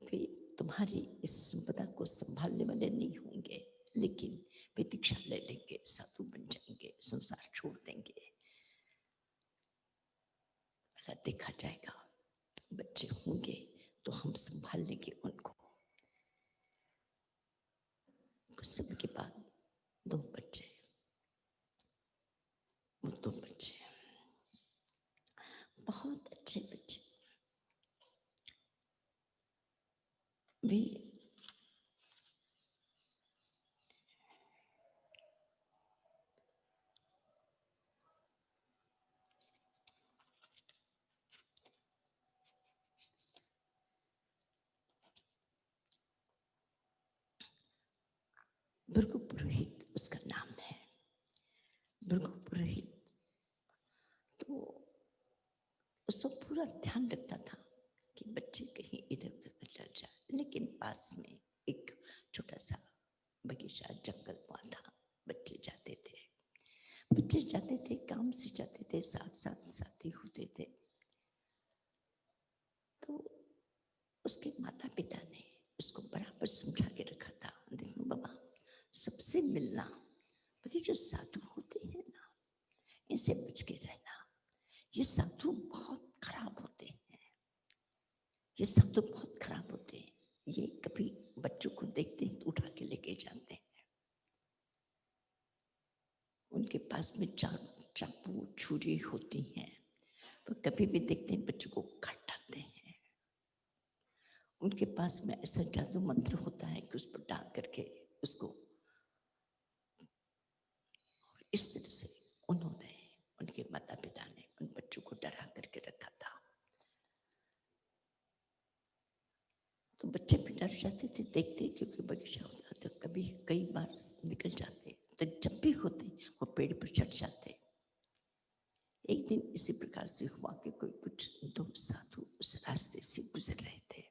वे तुम्हारी इस संपदा को संभालने वाले नहीं होंगे, लेकिन वे दीक्षा ले लेंगे, साधु बन जाएंगे, संसार छोड़ देंगे, देखा जाएगा, बच्चे होंगे तो हम संभाल लेंगे उनको। कुछ समय के बाद 2 बच्चे, वो 2 बच्चे बहुत अच्छे बच्चे, वे भृगु पुरोहित उसका नाम है। भृगु पुरोहित तो उसको पूरा ध्यान रखता था कि बच्चे कहीं इधर उधर चल जाए, लेकिन पास में एक छोटा सा बगीचा, जंगल हुआ था, बच्चे जाते थे, काम से जाते थे, साथ साथ साथी होते थे। उसके माता पिता ने उसको बराबर समझा के रखा था, देखो बाबा सबसे मिलना, पर ये जो साधु होते हैं ना इनसे बच के रहना, ये साधु बहुत खराब होते हैं, ये साधु बहुत खराब होते हैं। ये कभी बच्चों को देखते हैं तो उठा के लेके जाते हैं, उनके पास में चाकू छुरी होती हैं, तो कभी भी देखते हैं बच्चों को काट डालते हैं। उनके पास में ऐसा जादू मंत्र होता है कि उस पर डाल करके उसको, इस तरह से उन्होंने, उनके माता पिता ने उन बच्चों को डरा करके रखा था। तो बच्चे भी डर जाते थे देखते, क्योंकि बगीचा होता तो कभी कई बार निकल जाते, तो जब भी होते वो पेड़ पर चढ़ जाते। एक दिन इसी प्रकार से हुआ कि कोई कुछ दो साधु उस रास्ते से गुजर रहे थे,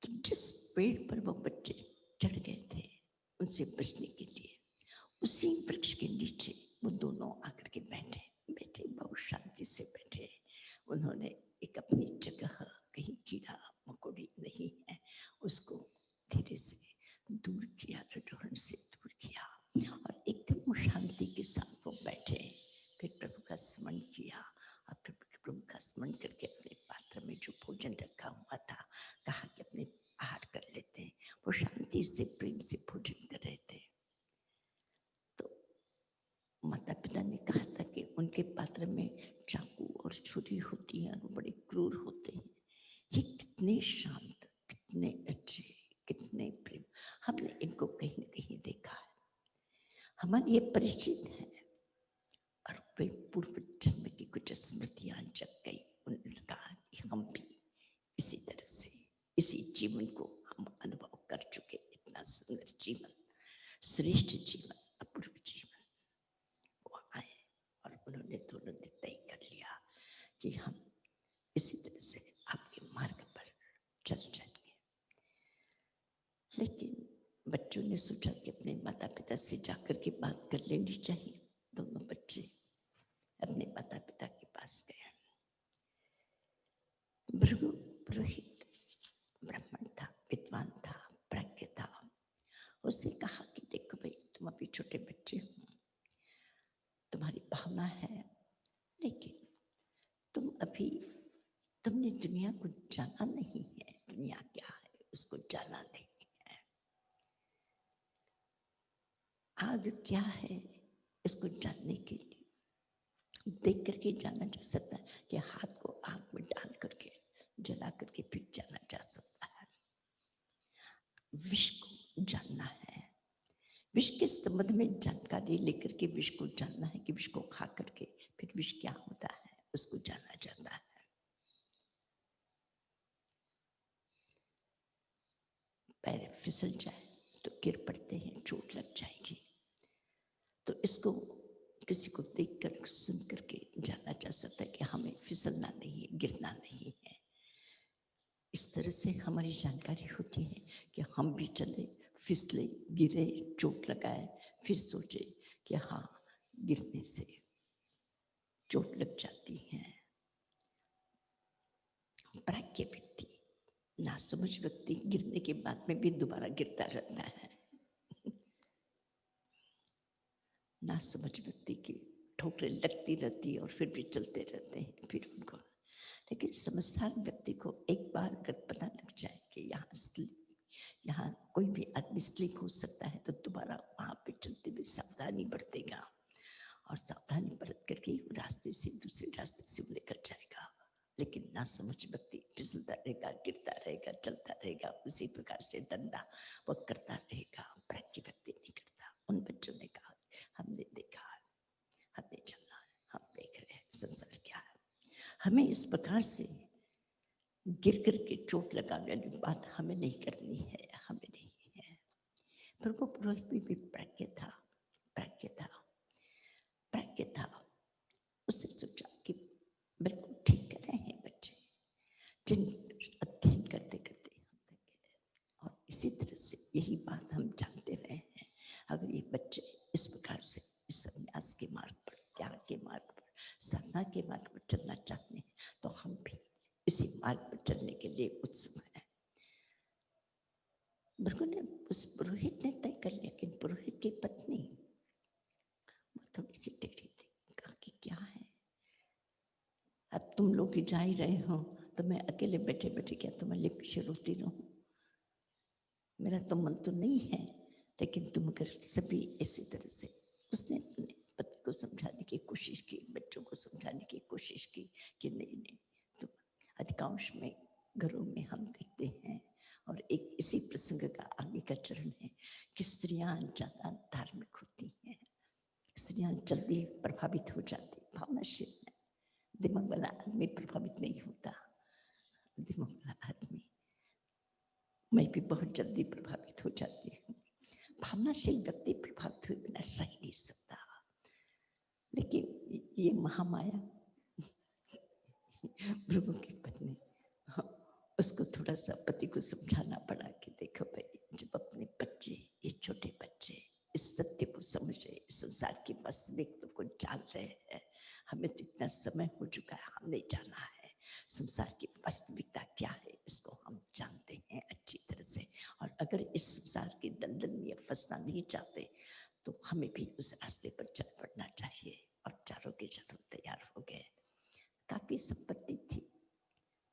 तो जिस पेड़ पर वो बच्चे चढ़ गए थे उनसे बचने के लिए उसी वृक्ष के नीचे वो दोनों आकर के बैठे, बहुत शांति से बैठे। उन्होंने एक अपनी जगह, कहीं कीड़ा मकोड़ी नहीं है, उसको धीरे से दूर किया, रटोहन से दूर किया, और एकदम वो शांति के साथ वो बैठे। फिर प्रभु का स्मरण किया, और प्रभु का स्मरण करके अपने पात्र में जो भोजन रखा हुआ था कहा कि अपने आहार कर लेते हैं। वो शांति से प्रेम से भोजन कर रहे थे। तो माता पिता ने कहा था कि उनके पात्र में चाकू और छुरी होती है, वो बड़े क्रूर होते हैं। ये कितने शांत, कितने अच्छे, कितने प्रेम, हमने इनको कहीं न कहीं देखा है, हमारे ये परिचित है, और वे पूर्व जन्म की कुछ स्मृतियां जग गई। उन्होंने कहा कि हम भी इसी तरह से इसी जीवन को हम अनुभव कर चुके, इतना सुंदर जीवन, श्रेष्ठ जीवन, अपूर्व जीवन। वो आए और उन्होंने दोनों ने तय कर लिया कि हम इसी तरह से आपके मार्ग पर चल चलेंगे। लेकिन बच्चों ने सोचा कि अपने माता पिता से जाकर के बात कर लेनी चाहिए। दोनों बच्चे अपने माता पिता के पास गए। भृगु पुरोहित ब्राह्मण था, विद्वान था, प्राज्ञ था। उसने कहा कि देखो भाई, तुम अभी छोटे बच्चे हो, तुम्हारी भावना है, लेकिन तुमने दुनिया को जाना नहीं है, दुनिया क्या है उसको जाना नहीं है, आग क्या है इसको जानने के लिए देख करके जाना जा सकता है, कि हाथ को आग में डाल करके जला करके फिर जाना जा सकता है। विष को जानना है, विष के संबंध में जानकारी लेकर के विष को जानना है, कि विष को खा करके फिर विष क्या होता है उसको जाना जाता है। पैर फिसल जाए तो गिर पड़ते हैं, चोट लग जाएगी, तो इसको किसी को देखकर सुन करके जाना जा सकता है कि हमें फिसलना नहीं है, गिरना नहीं है। इस तरह से हमारी जानकारी होती है कि हम भी चले, फिसले, गिरे, चोट लगाए, फिर सोचे कि हाँ गिरने से चोट लग जाती है। प्राज्ञ व्यक्ति, नासमझ व्यक्ति गिरने के बाद में भी दोबारा गिरता रहता है। नासमझ व्यक्ति की ठोकरें लगती रहती है और फिर भी चलते रहते हैं फिर उनको। लेकिन समझदार व्यक्ति को एक बार अगर पता लग जाए कि यहाँ कोई भी आदमी स्लिप हो सकता है, तो दोबारा वहाँ पे चलते हुए सावधानी बरतेगा, और सावधानी बरत करके रास्ते से दूसरे रास्ते से लेकर जाएगा। लेकिन ना समझ व्यक्ति फिसलता रहेगा, गिरता रहेगा, चलता रहेगा, उसी प्रकार से धंधा वो करता रहेगा। प्राज्ञ व्यक्ति नहीं करता। उन बच्चों ने कहा हमने देखा है, हमने चलना है, हम देख रहे हैं संसार क्या है, हमें इस प्रकार से गिर कर के चोट लगाने वाली बात हमें नहीं करनी है, हमें नहीं है। पर वो पुरोहित भी प्राज्ञ था, प्राज्ञ था, प्राज्ञ था। उसने सोचा कि बिल्कुल ठीक कर रहे हैं बच्चे, जिन अध्ययन करते करते और इसी तरह से यही बात हम जानते रहे हैं। अगर ये बच्चे इस प्रकार से इस संन्यास के मार्ग पर, त्याग के मार्ग पर, साधना के मार्ग पर चलना चाहते हैं, तो हम भी इसी मार्ग पर चलने के लिए उत्सुक लोगों ने, उस पुरोहित ने तय कर लिया कि पुरोहित की पत्नी वो थोड़ी सी टेढ़ी थी। कहा कि क्या है, अब तुम लोग ही जा ही रहे हो तो मैं अकेले बैठे बैठे क्या तुम्हारे पीछे रोती रहूं? मेरा तो मन तो नहीं है, लेकिन तुम अगर सभी इसी तरह से। उसने अपने पति को समझाने की कोशिश की, बच्चों को समझाने की कोशिश की कि नहीं नहीं। तो अधिकांश में घरों में हम देखते हैं, और एक इसी प्रसंग का आगे का चरण है कि स्त्रियां ज्यादा धार्मिक होती हैं, स्त्रियां जल्दी प्रभावित हो जाती, भावनाशील है। दिमाग वाला आदमी प्रभावित नहीं होता। दिमाग वाला आदमी, मैं भी बहुत जल्दी प्रभावित हो जाती हूँ। भावनाशील व्यक्ति प्रभावित हुए बिना रह नहीं सकता। लेकिन ये महामाया प्रभु की पत्नी, उसको थोड़ा सा पति को समझाना पड़ा कि देखो भाई, जब अपने बच्चे, ये छोटे बच्चे इस सत्य को समझे, इस संसार की वास्तविकता को जान रहे हैं, हमें तो इतना समय हो चुका है, हमने जाना है संसार की वास्तविकता क्या है, इसको हम जानते हैं अच्छी तरह से। और अगर इस संसार की दलदल में फंसना नहीं चाहते तो हमें भी उस रास्ते पर चल पड़ना चाहिए। और चारों के चारों तैयार हो गए। काफी संपत्ति थी,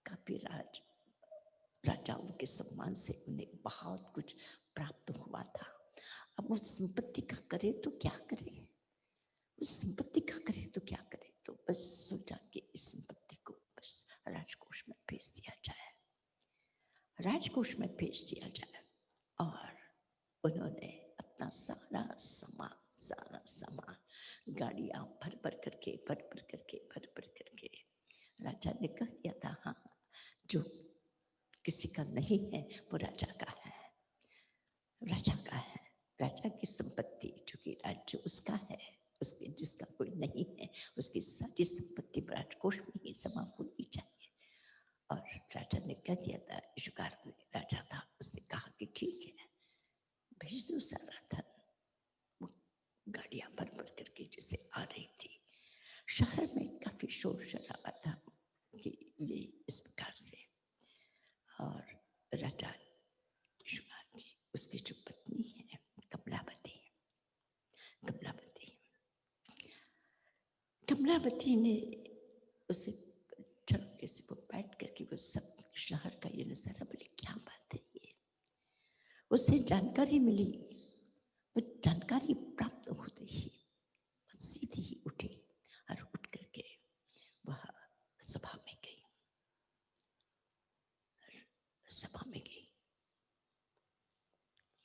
काफी राजाओं के सम्मान से उन्हें बहुत कुछ प्राप्त हुआ था। अब उस संपत्ति का करे तो क्या करे, उस संपत्ति का करे तो क्या करे, तो बस सोचा कि इस संपत्ति को बस राजकोष में भेज दिया जाए, राजकोष में भेज दिया जाए। और उन्होंने अपना सारा सामान गाड़ियां भर भर करके राजा ने कह दिया था, हाँ जो किसी का नहीं है वो राजा का है, राजा का है। राजा की संपत्ति, जो कि राज्य उसका है, उसके जिसका कोई नहीं है उसकी सारी संपत्ति राजकोष में ही जमा होनी चाहिए। और राजा ने कह दिया था, शुकार राजा था, उसने कहा कि ठीक है भेज दो सारा धन। वो गाड़ियां भर भर करके जैसे आ रही थी, शहर में काफी शोर शराबा था कि ये इस प्रकार से। और राजा शुकार की, उसकी जो पत्नी है कमलावती ने उसे झटके से वो बैठ करके वो सब शहर का ये नजारा, बोली क्या बात है ये। उसे जानकारी मिली, वो जानकारी प्राप्त होते ही सीधी ही उठी और उठ करके वह सभा में गई।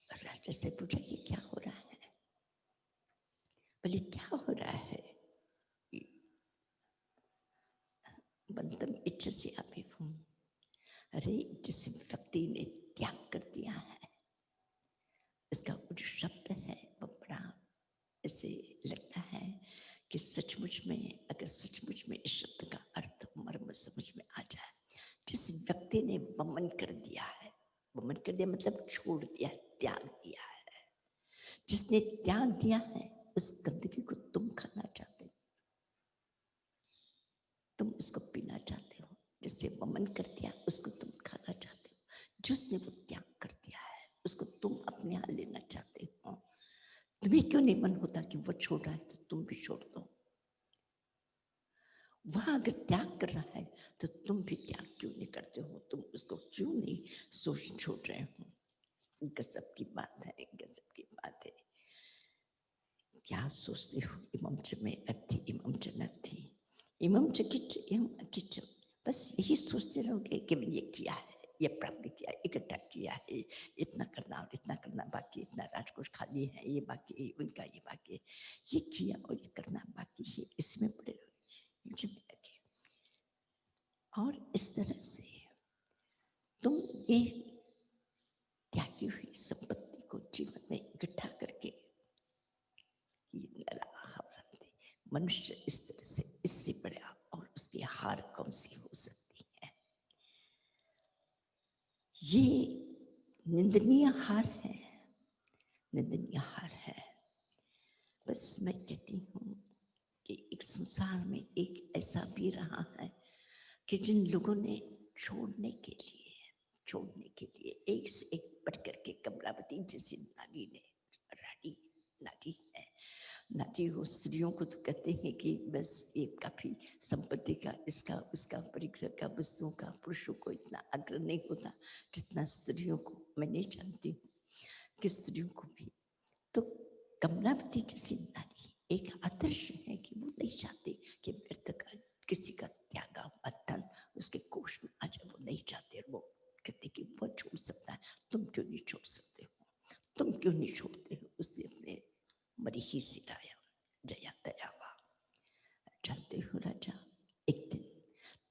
राजा से पूछा ये क्या हो रहा है, बोले क्या हो रहा है, बंतम इच्छा से अभी हूँ। अरे जिस व्यक्ति ने त्याग कर दिया है, इसका जो शब्द है वो बड़ा ऐसे लगता है कि सचमुच में, अगर सचमुच में इस शब्द का अर्थ मर्म समझ में आ जाए, जिस व्यक्ति ने वमन कर दिया है, वमन कर दिया मतलब छोड़ दिया, त्याग दिया है, जिसने त्याग दिया है उस गंदगी को तुम खाना चाहते हो, तुम इसको पीना चाहते हो। जिसने वमन कर दिया उसको तुम खाना चाहते हो, जिसने वो त्याग कर दिया है उसको तुम अपने यहाँ लेना चाहते हो। तुम्हें क्यों नहीं मन होता कि वो छोड़ रहा है तो तुम भी छोड़ दो। वह अगर त्याग कर रहा है तो तुम भी त्याग क्यों नहीं करते हो, तुम उसको क्यों नहीं सोच छोड़ रहे हो। गजब की बात है, गजब की बात है। क्या सोचते हो, इमम च में अति इमम च नथी, इमम च किच इम किच, बस यही सोचते रहोगे कि मैंने ये किया है, ये प्राप्त किया, इकट्ठा किया है, इतना करना और इतना करना बाकी, इतना राजकोष खाली है, ये बाकी, उनका ये बाकी, ये किया और ये करना बाकी है, इसमें पड़े रहो। और इस तरह से तुम ये त्यागी हुई संपत्ति को जीवन में इकट्ठा करके, मनुष्य इस तरह से, इससे बड़ा और उसकी हार कौन सी हो सकती है। ये निंदनीय हार है, निंदनीय हार है। बस मैं कहती हूँ कि एक संसार में एक ऐसा भी रहा है कि जिन लोगों ने छोड़ने के लिए एक से एक बढ़ करके कमलावती जैसी नारी ने, रानी नारी है। नारी हो, स्त्रियों को तो कहते हैं कि बस ये काफी संपत्ति का, इसका उसका, परिग्रह का, वस्तुओं का, पुरुषों को इतना आग्रह नहीं होता जितना स्त्रियों को। मैं नहीं जानती हूँ कि स्त्रियों को भी। तो कमलावती जैसी नारी एक आदर्श है कि वो नहीं चाहती कि व्यर्थ का किसी का त्यागा बंधन उसके कोष में आ जाए, वो नहीं चाहते। वो कहते कि वो छोड़ सकता है, तुम क्यों नहीं छोड़ सकते हो, तुम क्यों नहीं छोड़ते हो। उसने अपने मरी ही सिराया जया दयावा। जानते हो राजा, एक दिन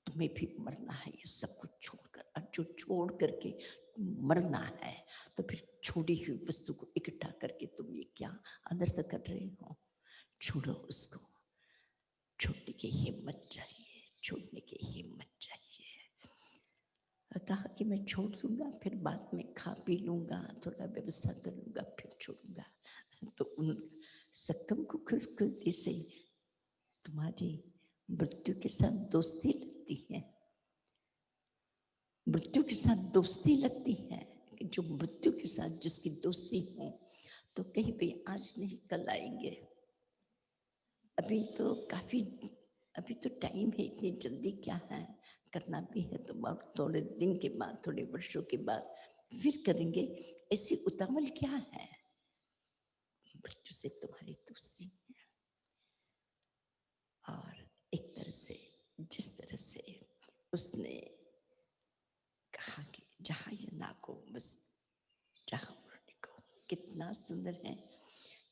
तुम्हें भी मरना है ये सब कुछ छोड़कर, और जो छोड़ करके मरना है तो फिर छोड़ी हुई वस्तु को इकट्ठा करके तुम ये क्या अनर्थ कर रहे हो। छोड़ो उसको, छोड़ने की हिम्मत चाहिए, छोड़ने की हिम्मत चाहिए। कहा कि मैं छोड़ दूंगा, फिर बाद में खा पी लूंगा, थोड़ा व्यवस्था कर लूंगा, फिर छोड़ूंगा। तो उन सक्कम को खुद से तुम्हारी मृत्यु के साथ दोस्ती लगती है, मृत्यु के साथ दोस्ती लगती है। जो मृत्यु के साथ जिसकी दोस्ती हो तो कहीं भी आज नहीं कल आएंगे। अभी तो काफी, अभी तो टाइम है, इतनी जल्दी क्या है, करना भी है तो बहुत थोड़े दिन के बाद, थोड़े वर्षों के बाद फिर करेंगे। ऐसी उतावल क्या है, मृत्यु से तुम्हारी दोस्ती है। और एक तरह से जिस तरह से उसने कहा कि जहाँ ये नाको बस जहाँ को, कितना सुंदर है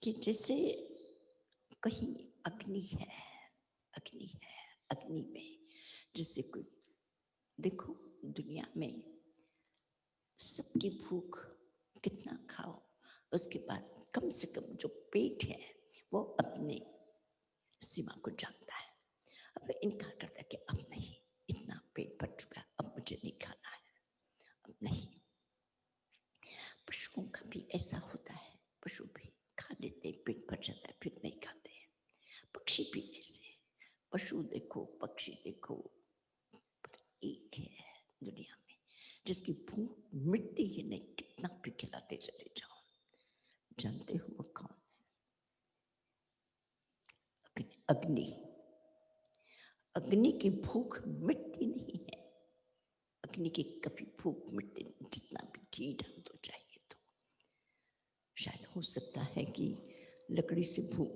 कि जैसे कहीं अग्नि है, अग्नि है, अग्नि में जैसे कोई, देखो दुनिया में सबकी भूख कितना खाओ, उसके बाद कम से कम जो पेट है वो अपने सीमा को जानता है। अब इनकार करता है कि अब नहीं, इतना पेट भर चुका है, अब मुझे नहीं खाना है, अब नहीं। पशुओं का भी ऐसा होता है, पशु भी खा लेते, पेट भर जाता है, फिर नहीं खाते हैं। पक्षी भी ऐसे, पशु देखो, पक्षी देखो, पर एक है दुनिया में जिसकी भूख मिटती ही नहीं, कितना भी खिलाते चले जाओ। जानते हो वो कौन है? अग्नि। अग्नि की भूख मिटती नहीं है, अग्नि की कभी भूख मिटती नहीं, जितना भी घी डाल दो चाहिए तो। शायद हो सकता है कि लकड़ी से भूख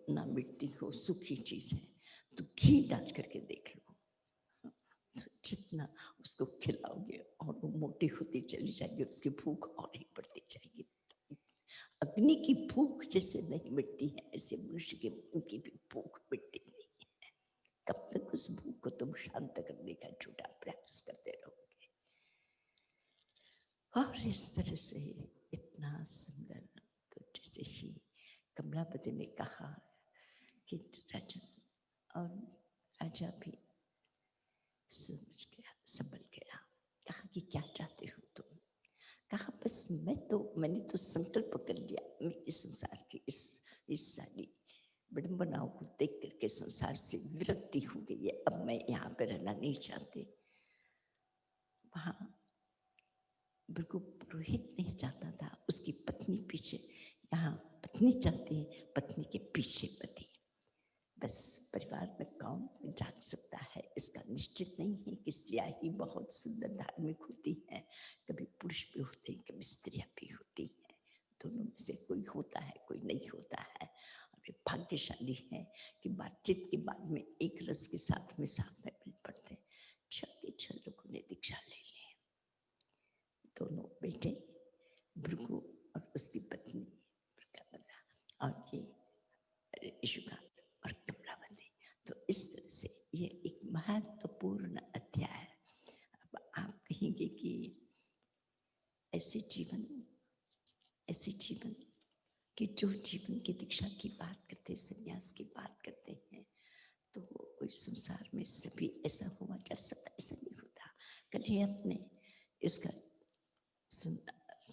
ना मिटती हो, सूखी चीज है, तो घी डाल करके देख लो, तो जितना उसको खिलाओगे और वो मोटी होती चली जाएगी, उसकी भूख और ही बढ़ती जाएगी। अग्नि की भूख जैसे नहीं मिटती है, ऐसे मनुष्य के मन की भी भूख मिटती नहीं है। कब तक उस भूख को तुम शांत करने का झूठा प्रयास करते रहोगे। और इस तरह से इतना सुंदर, तो जैसे ही कमलापति ने कहा कि राजा, और राजा भी समझ गया, संभल गया। कहा कि क्या चाहते हो तुम? कहा बस मैंने तो संकल्प कर लिया, मैं इस संसार की इस सारी विडंबनाओं को देख करके संसार से विरक्ति हो गई है, अब मैं यहाँ पे रहना नहीं चाहती। वहां भृगु पुरोहित नहीं चाहता था, उसकी पत्नी पीछे, यहाँ पत्नी चाहती है, पत्नी के पीछे पति। बस परिवार में कौन जाग सकता है इसका निश्चित नहीं है कि स्त्रियां ही बहुत सुंदर धार्मिक होती हैं, कभी पुरुष भी होते हैं, कभी स्त्रियां भी होती हैं, दोनों में से कोई होता है, कोई नहीं होता है। और वे भाग्यशाली है कि बातचीत के बाद में एक रस के साथ में मिल पड़ते। 6 के 6 लोगों ने दीक्षा ले ली, दोनों बेटे भृगु और उसकी पत्नी और ये ऋषिकांत और कमलावती। तो इस तरह से ये एक महत्वपूर्ण अध्याय है। अब आप कहेंगे कि ऐसे जीवन कि जो जीवन की दीक्षा की बात करते, संन्यास की बात करते हैं, तो कोई संसार में सभी ऐसा हुआ जा सकता, ऐसा नहीं होता। कल ही आपने इसका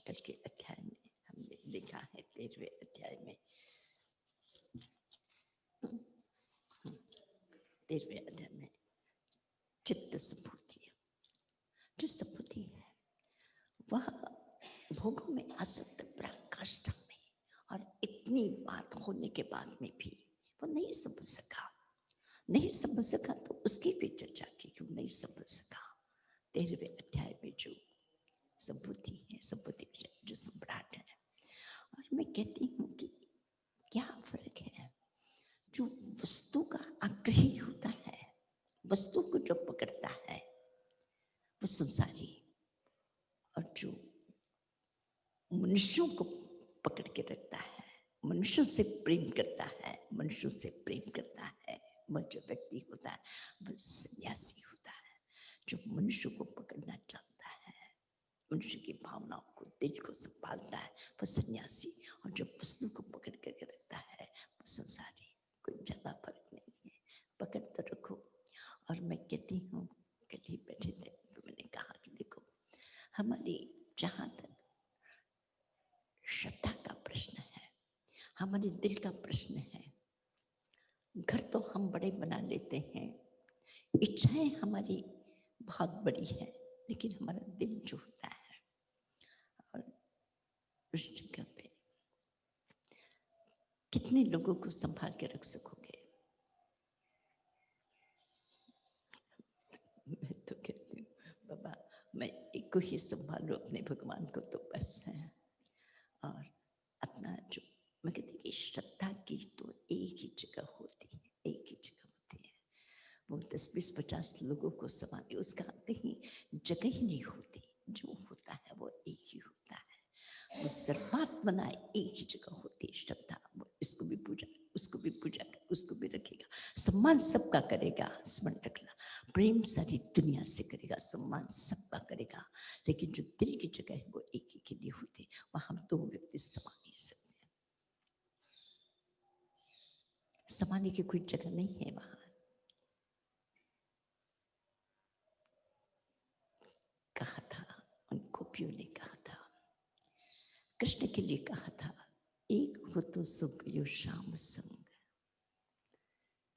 कल के अध्याय में हमने देखा है, 13वें अध्याय में, 13वें अध्याय में चित्त संभूति, जो संभूति है पराकाष्ठा में, और इतनी बात होने के बाद में भी वो नहीं समझ सका। नहीं समझ सका तो उसकी भी चर्चा की, क्यों नहीं समझ सका। 13वें अध्याय में जो संबुद्धि है, संबुद्धि जो सम्राट है, और मैं कहती हूँ कि क्या फर्क है। जो वस्तु का आग्रही होता है, वस्तु को जो पकड़ता है वो संसारी, और जो मनुष्यों को पकड़ के रखता है, मनुष्यों से प्रेम करता है, मनुष्यों से प्रेम करता है, वह जो व्यक्ति होता है वह सन्यासी होता है। जो मनुष्य को पकड़ना चाहता है, मनुष्य की भावनाओं को, दिल को संभालता है, वह सन्यासी। और जो वस्तु को पकड़ करके रखता है वो संसारी। कोई ज्यादा फर्क नहीं है, पकड़ तो रखो। और मैं कहती हूँ, कल ही बैठे थे तो मैंने कहा कि देखो, हमारी जहाँ तक श्रद्धा का प्रश्न है, हमारे दिल का प्रश्न है, घर तो हम बड़े बना लेते हैं, इच्छाएं हमारी बहुत बड़ी है, लेकिन हमारा दिल जो होता है, और उस जगह पे कितने लोगों को संभाल के रख सकोगे। मैं तो कहती हूँ बाबा, मैं एक को ही संभालू, अपने भगवान को तो बस है। और अपना जो मैं कहती कि श्रद्धा की तो एक ही जगह होती है, एक ही जगह होती है। वो 10-20-50 लोगों को संभाले, उसका कहीं जगह ही नहीं होती। जो होता है वो एक ही होता है, वो सर्वात्मना एक ही जगह होती है श्रद्धा। वो इसको भी पूजा, उसको भी पूजा, उसको भी रखेगा, सम्मान सबका करेगा। स्मरण रखना, प्रेम सारी दुनिया से करेगा, सम्मान सबका करेगा, लेकिन जो दिल की जगह है वो एक ही के लिए होती है। वहां हम दो व्यक्ति समा नहीं सकते, समाने की कोई जगह नहीं है वहां। कहा था उन गोपियों ने, कहा था कृष्ण के लिए, कहा था एक हो तो सुख यो श्याम संग।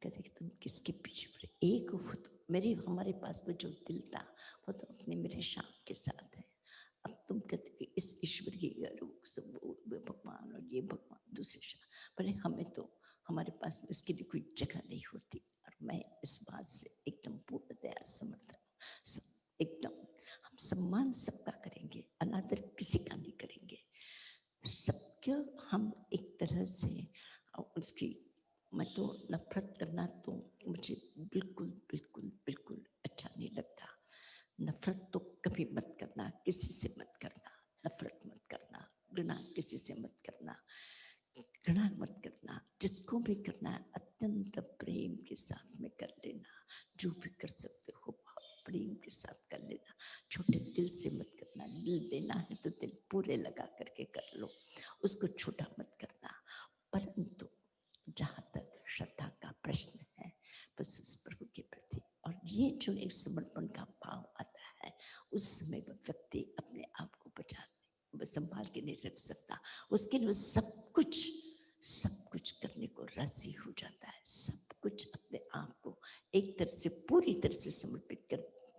कहते कि तुम किसके पीछे पड़े, एक हो तो मेरे, हमारे पास में जो दिल था वो तो अपने मेरे श्याम के साथ है। अब तुम कहते कि इस ईश्वर की सब वो भगवान और ये भगवान दूसरे श्याम, भले हमें तो हमारे पास में उसके लिए कोई जगह नहीं होती। और मैं इस बात से एकदम पूर्णतया समर्थन, एकदम हम सम्मान सबका करेंगे, अनादर किसी का नहीं करेंगे। सबके हम एक तरह से उसकी, मैं तो नफरत करना तो मुझे बिल्कुल बिल्कुल बिल्कुल अच्छा नहीं लगता। नफरत तो कभी मत करना, किसी से मत करना, नफरत मत करना, घृणा किसी से मत करना, घृणा मत करना। जिसको भी करना है अत्यंत प्रेम के साथ में कर लेना, जो भी कर सकते हो प्रेम के साथ कर लेना। छोटे दिल से मत करना, दिल देना है तो दिल पूरे लगा करके कर लो, उसको छोटा मत करना। परंतु जहाँ तक श्रद्धा का प्रश्न है, बस उस प्रभु के प्रति, और ये जो एक समर्पण का भाव आता है, उस समय वह व्यक्ति अपने आप को बचा संभाल के नहीं रख सकता। उसके लिए सब कुछ करने को राजी हो जाता है, सब कुछ अपने आप को एक तरह से पूरी तरह से समर्पित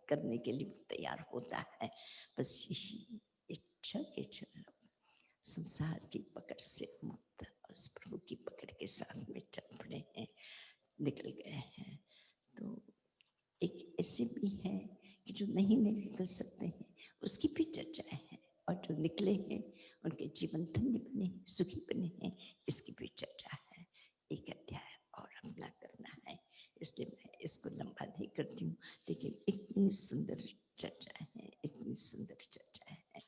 करने के लिए तैयार होता है। बस यही इच्छा के चरण, संसार की पकड़ से मुक्त, उस प्रभु की पकड़ के साथ में चल पड़े हैं, निकल गए हैं। तो एक ऐसे भी है कि जो नहीं निकल सकते हैं, उसकी भी चर्चाएं हैं, और जो निकले हैं उनके जीवन धन्य बने, सुखी बने हैं, इसकी भी चर्चा है। एक अध्याय और अपना करना है, इसलिए मैं इसको लंबा नहीं करती हूँ, लेकिन इतनी सुंदर चर्चा है, इतनी सुंदर चर्चा है।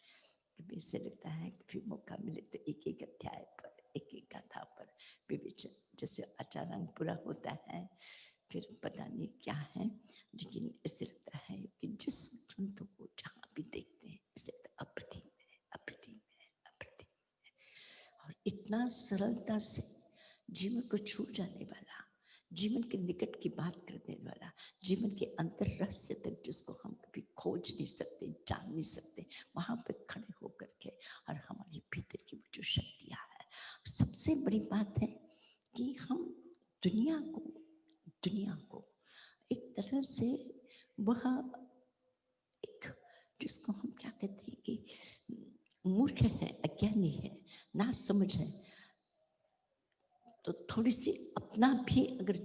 कभी ऐसे लगता है कभी मौका मिले तो एक एक अध्याय पर, एक एक गाथा पर विवेचन, जैसे आचारांग पूरा होता है फिर पता नहीं क्या है, लेकिन ऐसे लगता है कि जिस ग्रंथ को जहाँ भी देखते हैं इसे अप्रतिम है, अप्रतिम है, अप्रतिम है। और इतना सरलता से जीवन को छू जाने वाला, जीवन के निकट की बात कर देने वाला, जीवन के अंतर रहस्य तक जिसको हम कभी खोज नहीं सकते, जान नहीं सकते, वहां पर खड़े होकर के, और हमारी भीतर की वो जो शक्तियां है। सबसे बड़ी बात है कि हम दुनिया को एक तरह से वह एक, जिसको हम क्या कहते हैं कि मूर्ख है, अज्ञानी है, ना समझ है, तो थोड़ी सी अपना भी अगर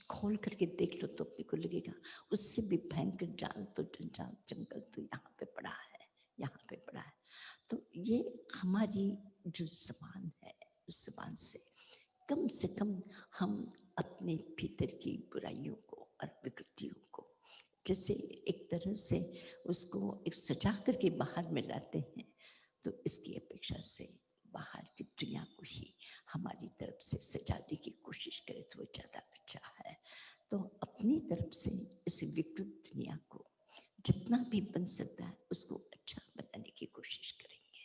खोल करके देख लो तो अपने को लगेगा उससे भी भयंकर जाल तो जंगल तो यहाँ पे पड़ा है, यहाँ पे पड़ा है। तो ये हमारी जो जबान है, उस जबान से कम हम अपने भीतर की बुराइयों को और विकृतियों को जैसे एक तरह से उसको एक सजा करके बाहर में लाते हैं, तो इसकी अपेक्षा से बाहर की दुनिया को ही हमारी तरफ से सजाने की कोशिश करे तो वो ज़्यादा अच्छा है। तो अपनी तरफ से इस विकृत दुनिया को जितना भी बन सकता है उसको अच्छा बनाने की कोशिश करेंगे।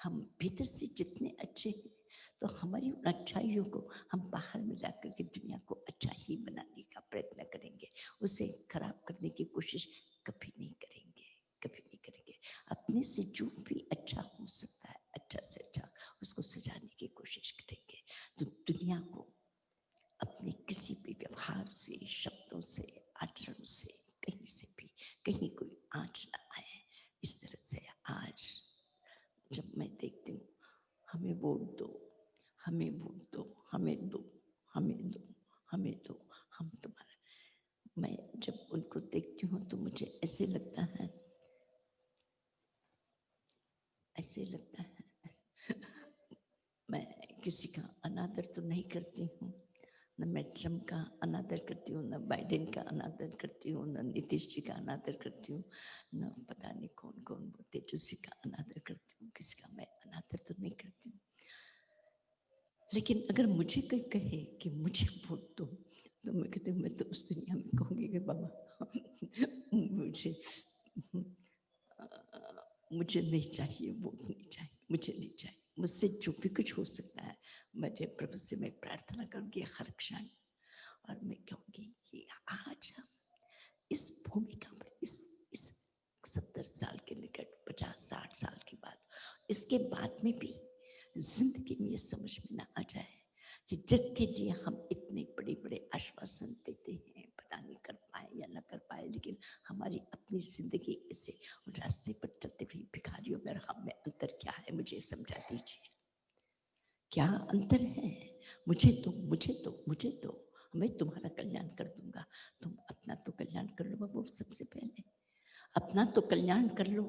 हम भीतर से जितने अच्छे हैं तो हमारी उन अच्छाइयों को हम बाहर में ला करके दुनिया को अच्छा ही बनाने का प्रयत्न करेंगे, उसे खराब करने की कोशिश कभी नहीं करेंगे, कभी नहीं करेंगे। अपने से जो भी अच्छा हो सकता है अच्छा से अच्छा उसको सजाने की कोशिश करेंगे, तो दुनिया को अपने किसी भी व्यवहार से, शब्दों से, आचरण से कहीं से भी कहीं कोई आँच ना आए। इस तरह से आज जब मैं देखती हूँ हमें वोट दो, हमें वोट दो, हमें दो, हमें दो, हमें दो, हम तुम्हारे, मैं जब उनको देखती हूँ तो मुझे ऐसे लगता है मैं किसी का अनादर तो नहीं करती हूँ, न मैं ट्रम्प का अनादर करती हूँ, न बाइडेन का अनादर करती हूँ, न नीतीश जी का अनादर करती हूँ, न पता नहीं कौन कौन तेजस्वी का अनादर करती हूँ, किसी का मैं अनादर तो नहीं करती हूँ। लेकिन अगर मुझे कोई कहे कि मुझे वोट दो तो मैं कहती हूँ मैं तो उस दुनिया में कहूँगी कि बाबा मुझे नहीं चाहिए, वोट नहीं चाहिए, मुझे नहीं चाहिए, मुझसे जो भी कुछ हो सकता है मेरे प्रभु से मैं प्रार्थना करूँगी हर क्षण, और मैं कहूँगी कि आज हम इस भूमिका पर इस 70 साल के निकट 50-60 साल के बाद, इसके बाद में भी जिंदगी में ये समझ में ना आ जाए कि जिसके लिए हम इतने बड़े बड़े आश्वासन देते हैं पता नहीं कर पाए या ना कर पाए, लेकिन हमारी अपनी जिंदगी ऐसे रास्ते पर चलते हुए भिखारियों में हम में अंतर क्या है, मुझे समझा दीजिए क्या अंतर है। मुझे तो मैं तुम्हारा कल्याण कर दूंगा, तुम अपना तो कल्याण कर लो बाबू, सबसे पहले अपना तो कल्याण कर लो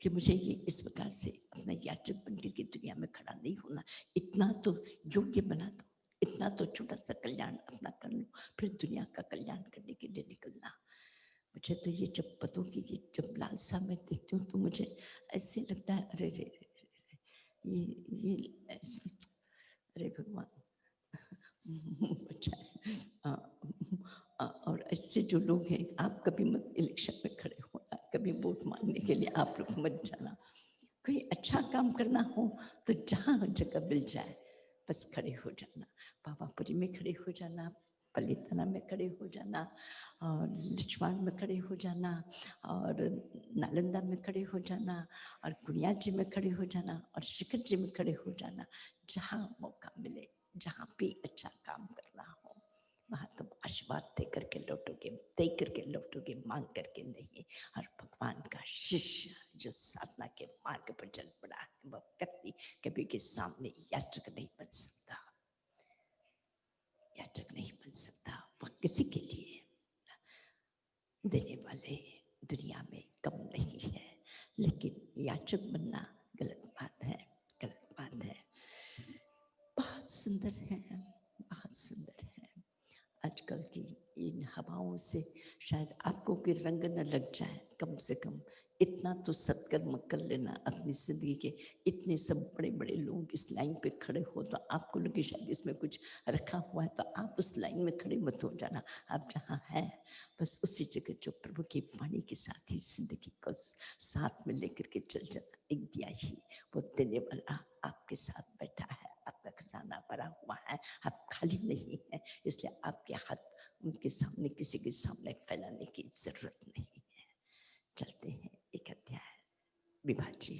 कि मुझे ये इस प्रकार से अपना याचक बनकर की दुनिया में खड़ा नहीं होना, इतना तो योग्य बना दो, इतना तो छोटा सा कल्याण अपना कर लो, फिर दुनिया का कल्याण करने के लिए निकलना। मुझे तो ये जब पदों की ये जब लालसा में देखती हूँ तो मुझे ऐसे लगता है अरे रे रे ये ऐसे, अरे भगवान अच्छा और ऐसे जो लोग हैं आप कभी मत इलेक्शन में खड़े होना, कभी वोट मांगने के लिए आप लोग मत जाना, कोई अच्छा काम करना हो तो जहाँ जगह मिल जाए बस खड़े हो जाना, पावापुरी में खड़े हो जाना, पलितना में खड़े हो जाना, और लिचवान में खड़े हो जाना, और नालंदा में खड़े हो जाना, और कुनिया जी में खड़े हो जाना, और शिखर जी में खड़े हो जाना, जहाँ मौका मिले जहाँ भी अच्छा काम करना हो वहाँ तुम आशीर्वाद दे करके लौटोगे, मांग करके नहीं। और भगवान का शिष्य जो साधना के मार्ग पर चल पड़ा है वह व्यक्ति कभी के सामने याचक नहीं बन सकता, याचक नहीं बन सकता, वह किसी के लिए देने वाले दुनिया में कम नहीं है, लेकिन याचक बनना गलत बात है, गलत बात है। बहुत सुंदर है, बहुत सुंदर है। आजकल की इन हवाओं से शायद आपको कोई रंग न लग जाए, कम से कम इतना तो सत्कर्म कर लेना अपनी जिंदगी के। इतने सब बड़े बड़े लोग इस लाइन पे खड़े हो तो आपको लगे शायद इसमें कुछ रखा हुआ है, तो आप उस लाइन में खड़े मत हो जाना। आप जहाँ हैं बस उसी जगह जो प्रभु की वाणी के साथ ही जिंदगी को साथ में लेकर के चल जाना। एक दिया ही वो देने वाला आपके साथ बैठा है, आपका खजाना भरा हुआ है, आप खाली नहीं है, इसलिए आपके हाथ उनके सामने किसी के सामने फैलाने की जरूरत नहीं है। चलते हैं एक अध्याय विभाजी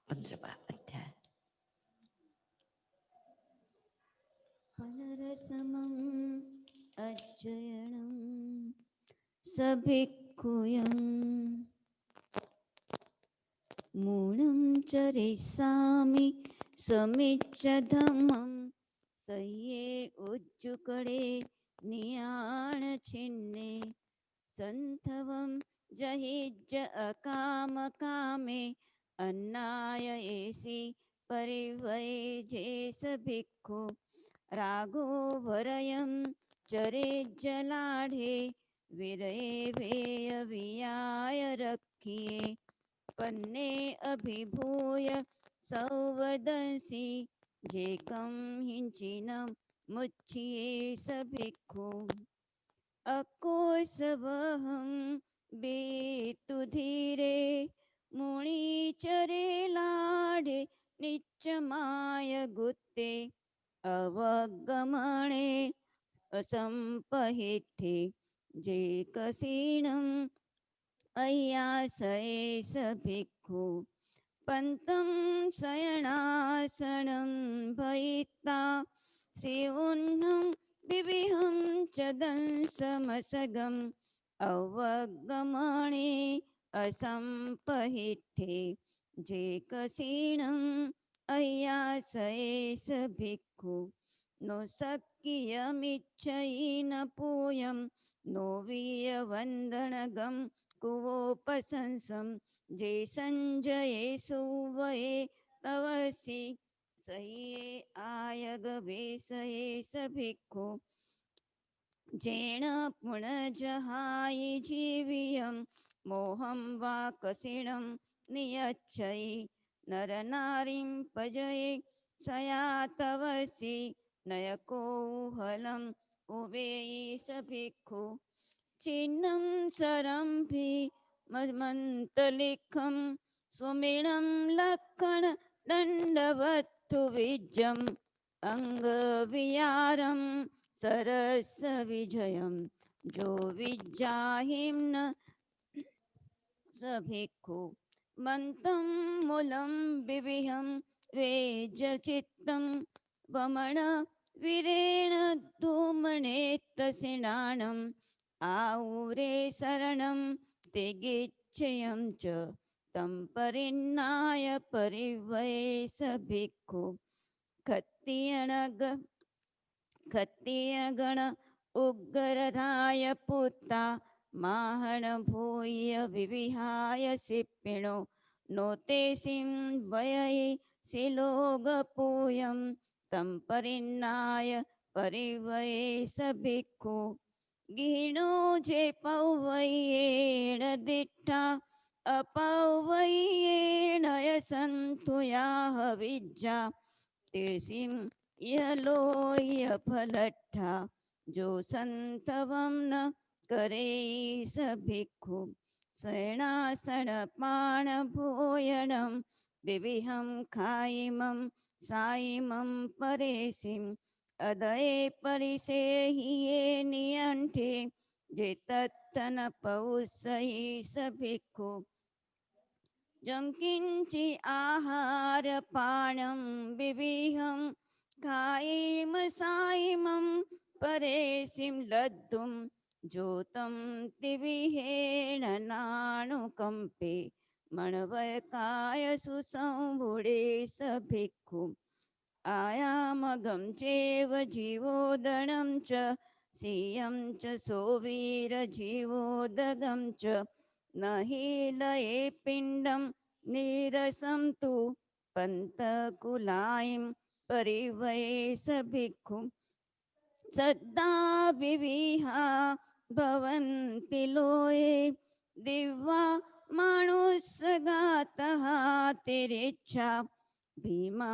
15वां अध्याय। फलरसमम् अज्जयनं सभिक्खुयम् मूलं चरेष्यामि समिच्च धम्मं सह्ये उज्जुकडे नियाण छिन्ने संथवं जहिज्ज अकामकामे अन्नाय एषि परिवये स भिक्खु रागो वरयं चरेज्जलाढे विरये वेय वियाय रक्षिये पन्ने अभिभूय सौवदंसि जेकं हिंचिनं मुच्चिये स भिक्खु अकोसवहं बेतु धीरे मुनिचरे लाडे निच्चमाय गुत्ते अवगमणे असंपहिठे जे कसीणम् अय्यासये स भिक्खु पंतं शयनासनं भयिता श्रीउन्नं विविहं च दंसमसगम् अवगमणे असंपहिठे जे कसीणम् अय्यासये स भिक्खु नो सक्यमिच्छयि न पूयं नो वीयवन्दनगं कुवोपसंसं जे संजये सुवये तवसि सह्ये आयगवेशये स भिक्खु जेन पुनजहायि जीवियं मोहं वा कसिणं नियच्छयि नरनारीं पजये सया तवसि नयकोहलम् उवेयि स भिक्खु चिन्नं सरंभि मन्त्रलिखं सुमिणं लक्खण दण्डवत्थु विजयम् अङ्गविहारं सरस विजयं जो विज्जाहिम्न स भिक्खु मन्तं मूलं विविहं वेजचित्तं वमन वीरेण धूमनेत्तसिनानम् आऊरे शरणं तिगिच्छयं च तं परिन्नाय परिवये स भिक्खु खत्तियनग खत्तियगण उग्रराय पुत्ता माहण भूय विविहाय सिप्पिणो नो ते सिं वयै शिलोगपूयं तं परिन्नाय परिवये स भिक्खु गीनो जे पौवयेण दिट्ठा अपौवयेण यसन्तु याह विज्जा तेसिं यलोय फलट्ठा जो संतवं न करे स भिक्खु शयनासन पाण भोयनं विविहं खाइमं साइमं परेसिं अदये परिसेहिये नियंठे जे तत्तन पौसई स भिक्खु जं किंचि आहार पानं विविहं खाइम साइमं परेसिं लद्धुं जोतं तिविहेण नानुकंपे मणवकाय सुसंवुडे स भिक्खु आयामगं चैव जीवोदनं च सियं च सोवीरजीवोदगं च न हि लये पिण्डं नीरसं तु पन्तकुलायं परिवये स भिक्खु सद्दा विविहा भवन्ति लोये दिव्वा मानुषगातः तिरिच्छा भीमा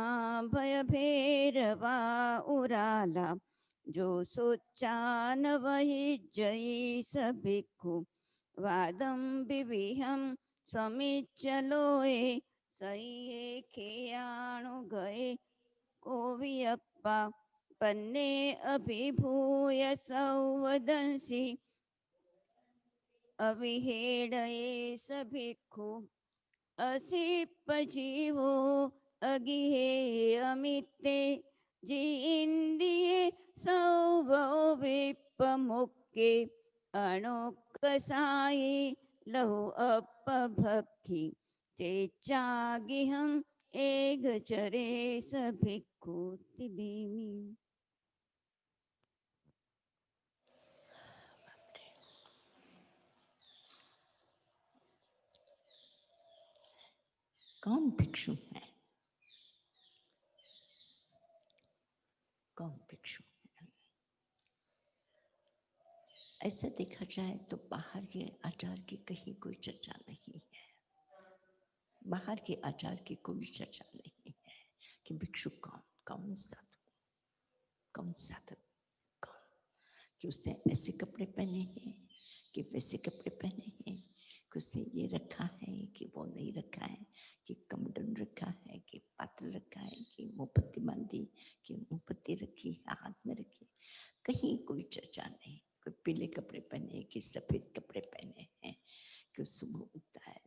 भयभैरवा उराला जो सोच्चान वही जयी स भिक्खु वादं विविहं समीचलोए सह्ये खेयाणु गए कोवियप्पा पन्ने अभिभूय सौवदंसि अविहेडये स भिक्खु असिपजीवो अगिहे अमिते जी इंद्रिये सौवो विपमुक्के अणुकसाई लहु अपभक्खि चेच्चागिहं एकचरे सभिक्खुतिभिमि। कौन भिक्षु है? कौन भिक्षु है? ऐसा देखा जाए तो बाहर के आचार की कहीं कोई चर्चा नहीं है। बाहर के आचार की कोई चर्चा नहीं है कि भिक्षु कौन, कौन साधु, कौन साधु, कौन, कि उसने ऐसे कपड़े पहने हैं कि वैसे कपड़े पहने हैं, कि उसने ये रखा है कि वो नहीं रखा है, कि कमंडल रखा है कि पात्र रखा है, कि मुंहपत्ती बांधी, कि मुंहपत्ती रखी हाथ में रखी, कहीं कोई चर्चा नहीं। कोई पीले कपड़े पहने कि सफेद कपड़े पहने हैं, कि सुबह उठता है,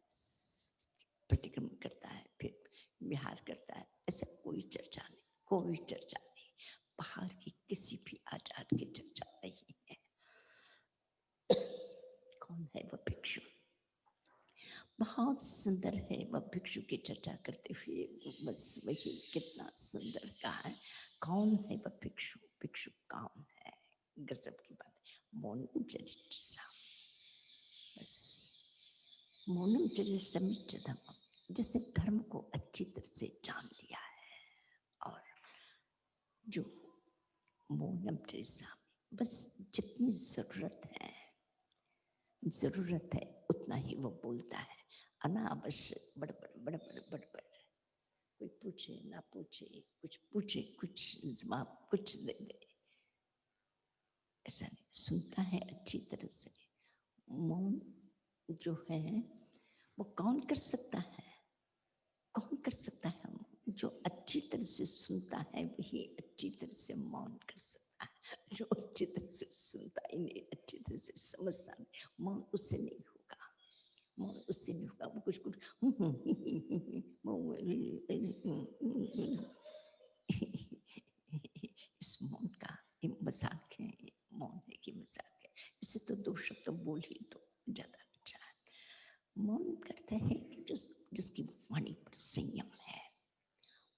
प्रतिक्रमण करता है, फिर विहार करता है, ऐसा कोई चर्चा नहीं, कोई चर्चा नहीं। बाहर की किसी भी आचार की चर्चा नहीं है। कौन है वह भिक्षु? बहुत सुंदर है वह भिक्षु की चर्चा करते हुए, बस वही कितना सुंदर कहा है। कौन है वह भिक्षु? भिक्षु कौन है? गजब की बात है। मौनम चरित्र, बस मौनम चरित्र समीचरम, जिसने धर्म को अच्छी तरह से जान लिया है, और जो मौनम चरित्र, बस जितनी जरूरत है उतना ही वो बोलता है, अनावश्यक बड़बड़। कोई पूछे ना पूछे, कुछ पूछे कुछ जवाब कुछ दे दे, ऐसा नहीं। सुनता है अच्छी तरह से। मौन जो है वो कौन कर सकता है? कौन कर सकता है? जो अच्छी तरह से सुनता है वही अच्छी तरह से मौन कर सकता है। जो अच्छी तरह से सुनता ही नहीं, अच्छी तरह से समझता नहीं, मौन उससे नहीं होगा। मौन उससे नहीं होगा। वो कुछ इस मौन का मजाक है, मौन है कि मजाक है? इसे तो दो शब्द बोल ही तो ज्यादा अच्छा है। मौन करते हैं कि जिसकी वाणी पर संयम है।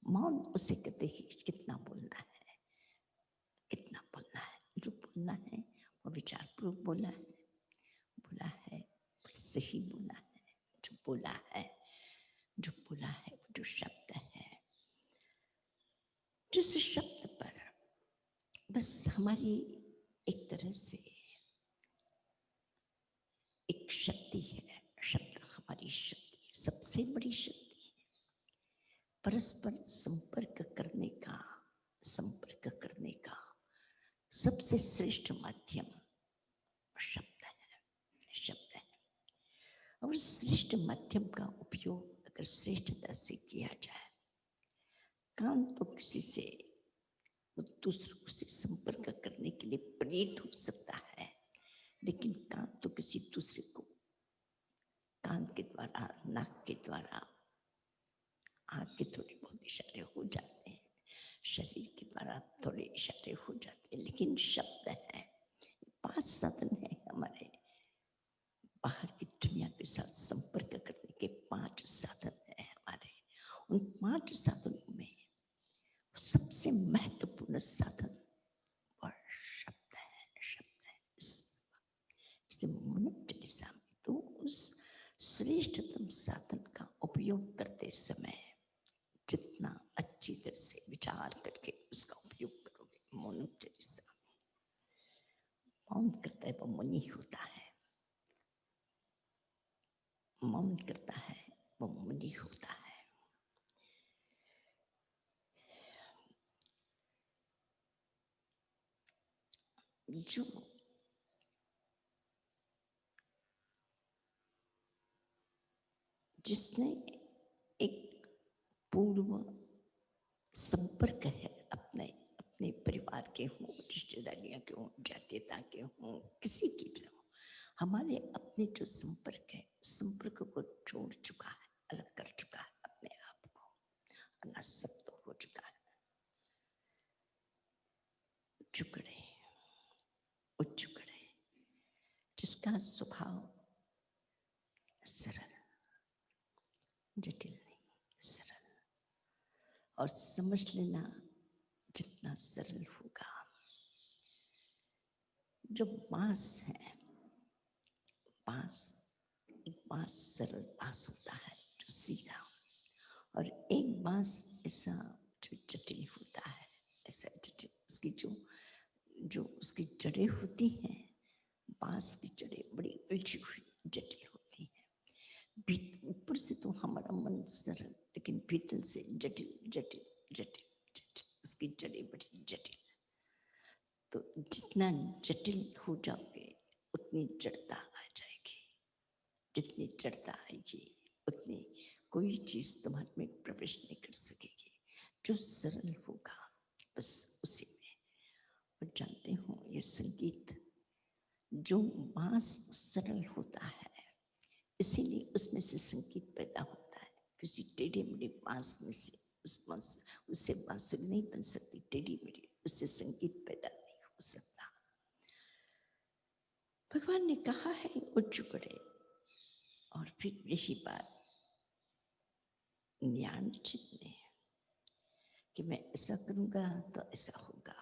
मौन उसे कहते हैं कि कितना बोलना है, कितना बोलना है। जो बोलना है वो विचारपूर्वक बोला है, सही बोला है। जो बोला है वो जो शब्द है, जिस शब्द पर बस हमारी एक तरह से एक शक्ति है। शब्द हमारी शक्ति है, सबसे बड़ी शक्ति है। परस्पर संपर्क करने का सबसे श्रेष्ठ माध्यम शब्द है। और श्रेष्ठ माध्यम का उपयोग अगर श्रेष्ठता से किया जाए, कान तो किसी से दूसरों से संपर्क करने के लिए प्रेरित हो सकता है, लेकिन कान तो किसी दूसरे को कान के द्वारा, नाक के द्वारा, आँख के थोड़े बहुत इशारे हो जाते हैं, शरीर के द्वारा थोड़े इशारे हो जाते हैं, लेकिन शब्द है, 5 साधन है हमारे बाहर की दुनिया के साथ संपर्क करने के। 5 साधन है हमारे। उन 5 साधनों में सबसे महत्वपूर्ण साधन और शब्द है। इसे मनुष्य तो उस श्रेष्ठतम साधन का उपयोग करते समय जितना अच्छी तरह से विचार करके उसका उपयोग करोगे, मनुष्य मौन करता है वो मुनि होता है। मौन करता है वो मुनि होता है। जो जिसने एक पूर्व संपर्क है अपने परिवार के हों, रिश्तेदारियां के हों, जातीयता के हों, किसी की भी हो, हमारे अपने जो संपर्क को छोड़ चुका है, अलग कर चुका है अपने आप को, अनासक्त हो चुका है, उच्चुकड़े, जिसका स्वभाव सरल, जटिल नहीं, सरल। और समझ लेना जितना सरल होगा, जो बांस है, बांस, एक बांस सरल बांस होता है जो सीधा, और एक बांस ऐसा जो जटिल होता है, ऐसा जटिल, उसकी जो जो उसकी जड़ें होती हैं, बांस की जड़ें बड़ी उलझी हुई जटिल होती हैं। ऊपर से तो हमारा मन सरल, लेकिन भीतर से जटिल जटिल जटिल जटिल, उसकी जड़ें बड़ी जटिल। तो जितना जटिल हो जाओगे उतनी जड़ता आ जाएगी, जितनी जड़ता आएगी उतनी कोई चीज तुम्हारे में प्रवेश नहीं कर सकेगी। जो सरल होगा बस उसी में। और जानते हो ये संगीत, जो बांस सरल होता है इसीलिए उसमें से संगीत पैदा होता है। किसी टेढ़े मेढ़े बांस में से उससे बांसुरी नहीं बन सकती, टेढ़ी मेढ़ी, उससे संगीत पैदा नहीं हो सकता। भगवान ने कहा है उच्च करे, और फिर यही बात ज्ञान जितने कि मैं ऐसा करूंगा तो ऐसा होगा,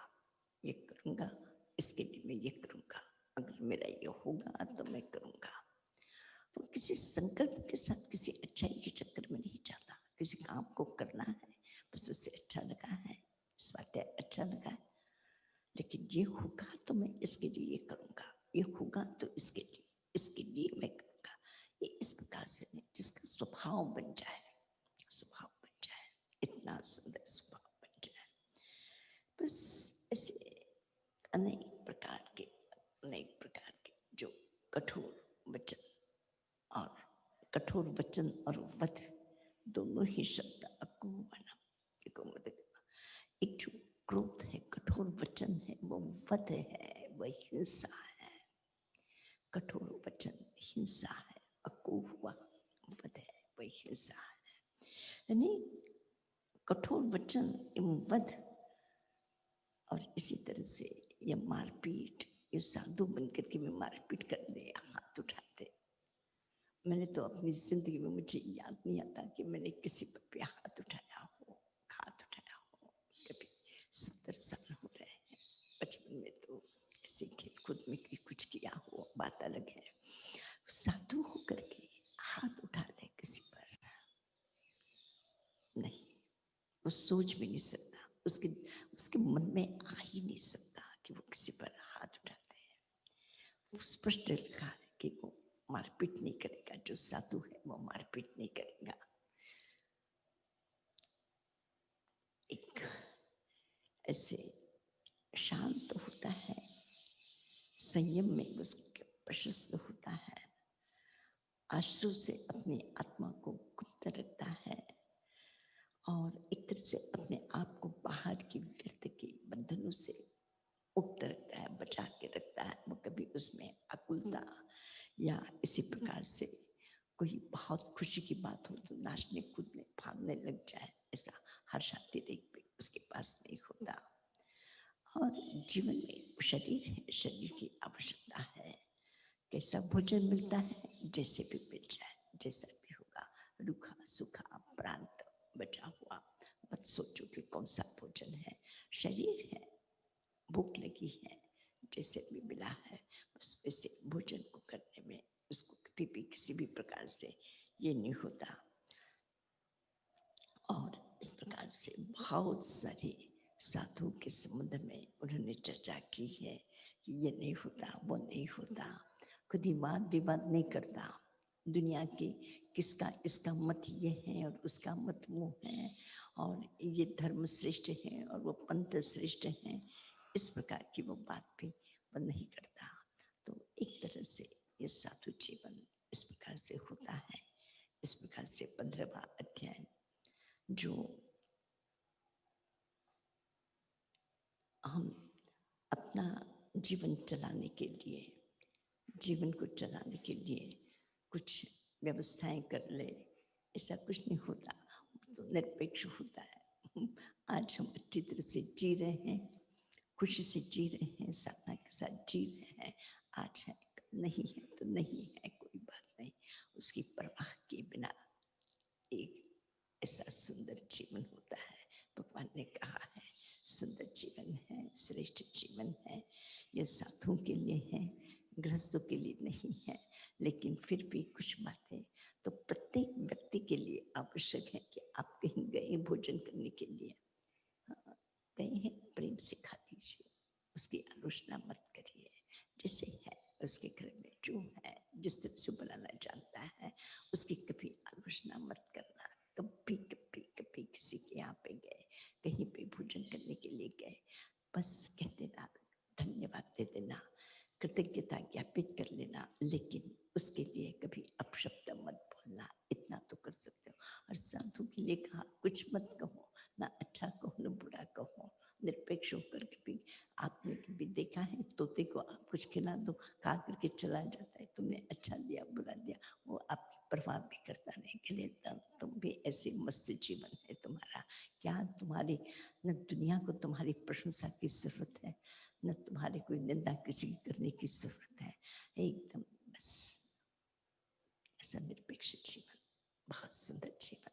ये करूंगा इसके लिए मैं ये करूंगा, अगर मेरा ये होगा तो मैं करूंगा। वो किसी संकल्प के साथ किसी अच्छाई के चक्कर में नहीं जाता। किसी काम को करना है, बस उसे अच्छा लगा है, स्वाध्याय अच्छा लगा है, लेकिन ये होगा तो मैं इसके लिए ये करूंगा, ये होगा तो इसके लिए मैं करूंगा। ये इस प्रकार से नहीं, जिसका स्वभाव बन जाए, स्वभाव बन जाए, इतना सुंदर स्वभाव बन जाए। बस ऐसे अनेक प्रकार के जो कठोर वचन और वध, दोनों ही शब्द अकुवनम, एक जो क्रोध है, कठोर वचन है, वो वध है, वह हिंसा है। कठोर वचन हिंसा है, अकुवा वध है, वह हिंसा है। यानी कठोर वचन एवं वध, और इसी तरह से ये मारपीट, ये साधु बनकर के मैं मारपीट कर दे, हाथ उठाते। मैंने तो अपनी जिंदगी में, मुझे याद नहीं आता कि मैंने किसी पर भी हाथ उठाया हो। कभी 70 साल हो रहे हैं, बचपन में तो ऐसे खेल कूद में कुछ किया हो, बात अलग है। साधु होकर के हाथ उठा ले किसी पर, नहीं, वो सोच भी नहीं सकता, उसके मन में आ ही नहीं सकता कि वो किसी पर हाथ उठाते हैं। वो स्पष्ट लिखा है कि वो मारपीट नहीं करेगा, जो साधु है वो मारपीट नहीं करेगा। एक ऐसे शांत होता है, संयम में उसके प्रशस्त होता है, आश्रय से अपनी आत्मा को गुप्त रखता है, और एक तरह से अपने आप को बाहर की व्यर्थ के बंधनों से मुक्त रखता है, बचा के रखता है। वो कभी उसमें आकुलता या इसी प्रकार से कोई बहुत खुशी की बात हो तो नाचने कूदने भागने लग जाए, ऐसा हर्षाती भी उसके पास नहीं होता। और जीवन में शरीर है, शरीर की आवश्यकता है। कैसा भोजन मिलता है, जैसे भी मिल जाए, जैसा भी होगा, रूखा सूखा प्रांत बचा हुआ, मत सोचो कि कौन सा भोजन है। शरीर है, भूख लगी है, जैसे भी मिला है बस वैसे भोजन को करने में उसको कभी भी किसी भी प्रकार से ये नहीं होता। और इस प्रकार से बहुत सारे साधु के संबंध में उन्होंने चर्चा की है कि ये नहीं होता, वो नहीं होता। खुद ही वाद विवाद नहीं करता दुनिया के, किसका इसका मत ये है और उसका मत वो है, और ये धर्म श्रेष्ठ है और वो पंथ श्रेष्ठ है, इस प्रकार की वो बात भी वो नहीं करता। तो एक तरह से ये साधु जीवन इस प्रकार से होता है। इस प्रकार से 15वां अध्याय जो हम अपना जीवन चलाने के लिए, जीवन को चलाने के लिए कुछ व्यवस्थाएं कर ले, ऐसा कुछ नहीं होता, तो निरपेक्ष होता है। आज हम अच्छी तरह से जी रहे हैं, खुशी से जी रहे हैं, साधना के साथ जी रहे हैं। आज है, नहीं है तो नहीं है, कोई बात नहीं, उसकी परवाह किए बिना एक सुंदर जीवन होता है। भगवान ने कहा है सुंदर जीवन है, श्रेष्ठ जीवन है। ये साधुओं के लिए है, गृहस्थों के लिए नहीं है। लेकिन फिर भी कुछ बातें तो प्रत्येक व्यक्ति के लिए आवश्यक है कि आप कहीं गए भोजन करने के लिए, गए हैं, प्रेम सिखा दीजिए, उसकी आलोचना मत करिए। जैसे है उसके घर में जो है, जिस तरह से बनाना जानता है, उसकी कभी आलोचना मत करना। कभी कभी कभी किसी के यहाँ पे गए, कहीं पे भोजन करने के लिए गए, बस कह देना, धन्यवाद दे देना, कृतज्ञता ज्ञापित कर लेना, लेकिन उसके लिए कभी अपशब्द मत बोलना, इतना तो कर सकते हो। और साधु के लिए कहा कुछ मत कहो, ना अच्छा कहो ना बुरा कहो, निरपेक्ष होकर। कभी आपने कभी देखा है तोते को आप कुछ खिला दो, खा करके चला जाता है, तुमने अच्छा दिया बुरा दिया, वो आपकी परवाह भी करता नहीं। के लिए तुम भी ऐसे मस्त जीवन है तुम्हारा, क्या तुम्हारी न दुनिया को तुम्हारी प्रशंसा की जरूरत है, न तुम्हारे कोई निंदा किसी की करने की जरूरत है। एकदम बस ऐसा निरपेक्ष जीवन, बहुत सुंदर जीवन।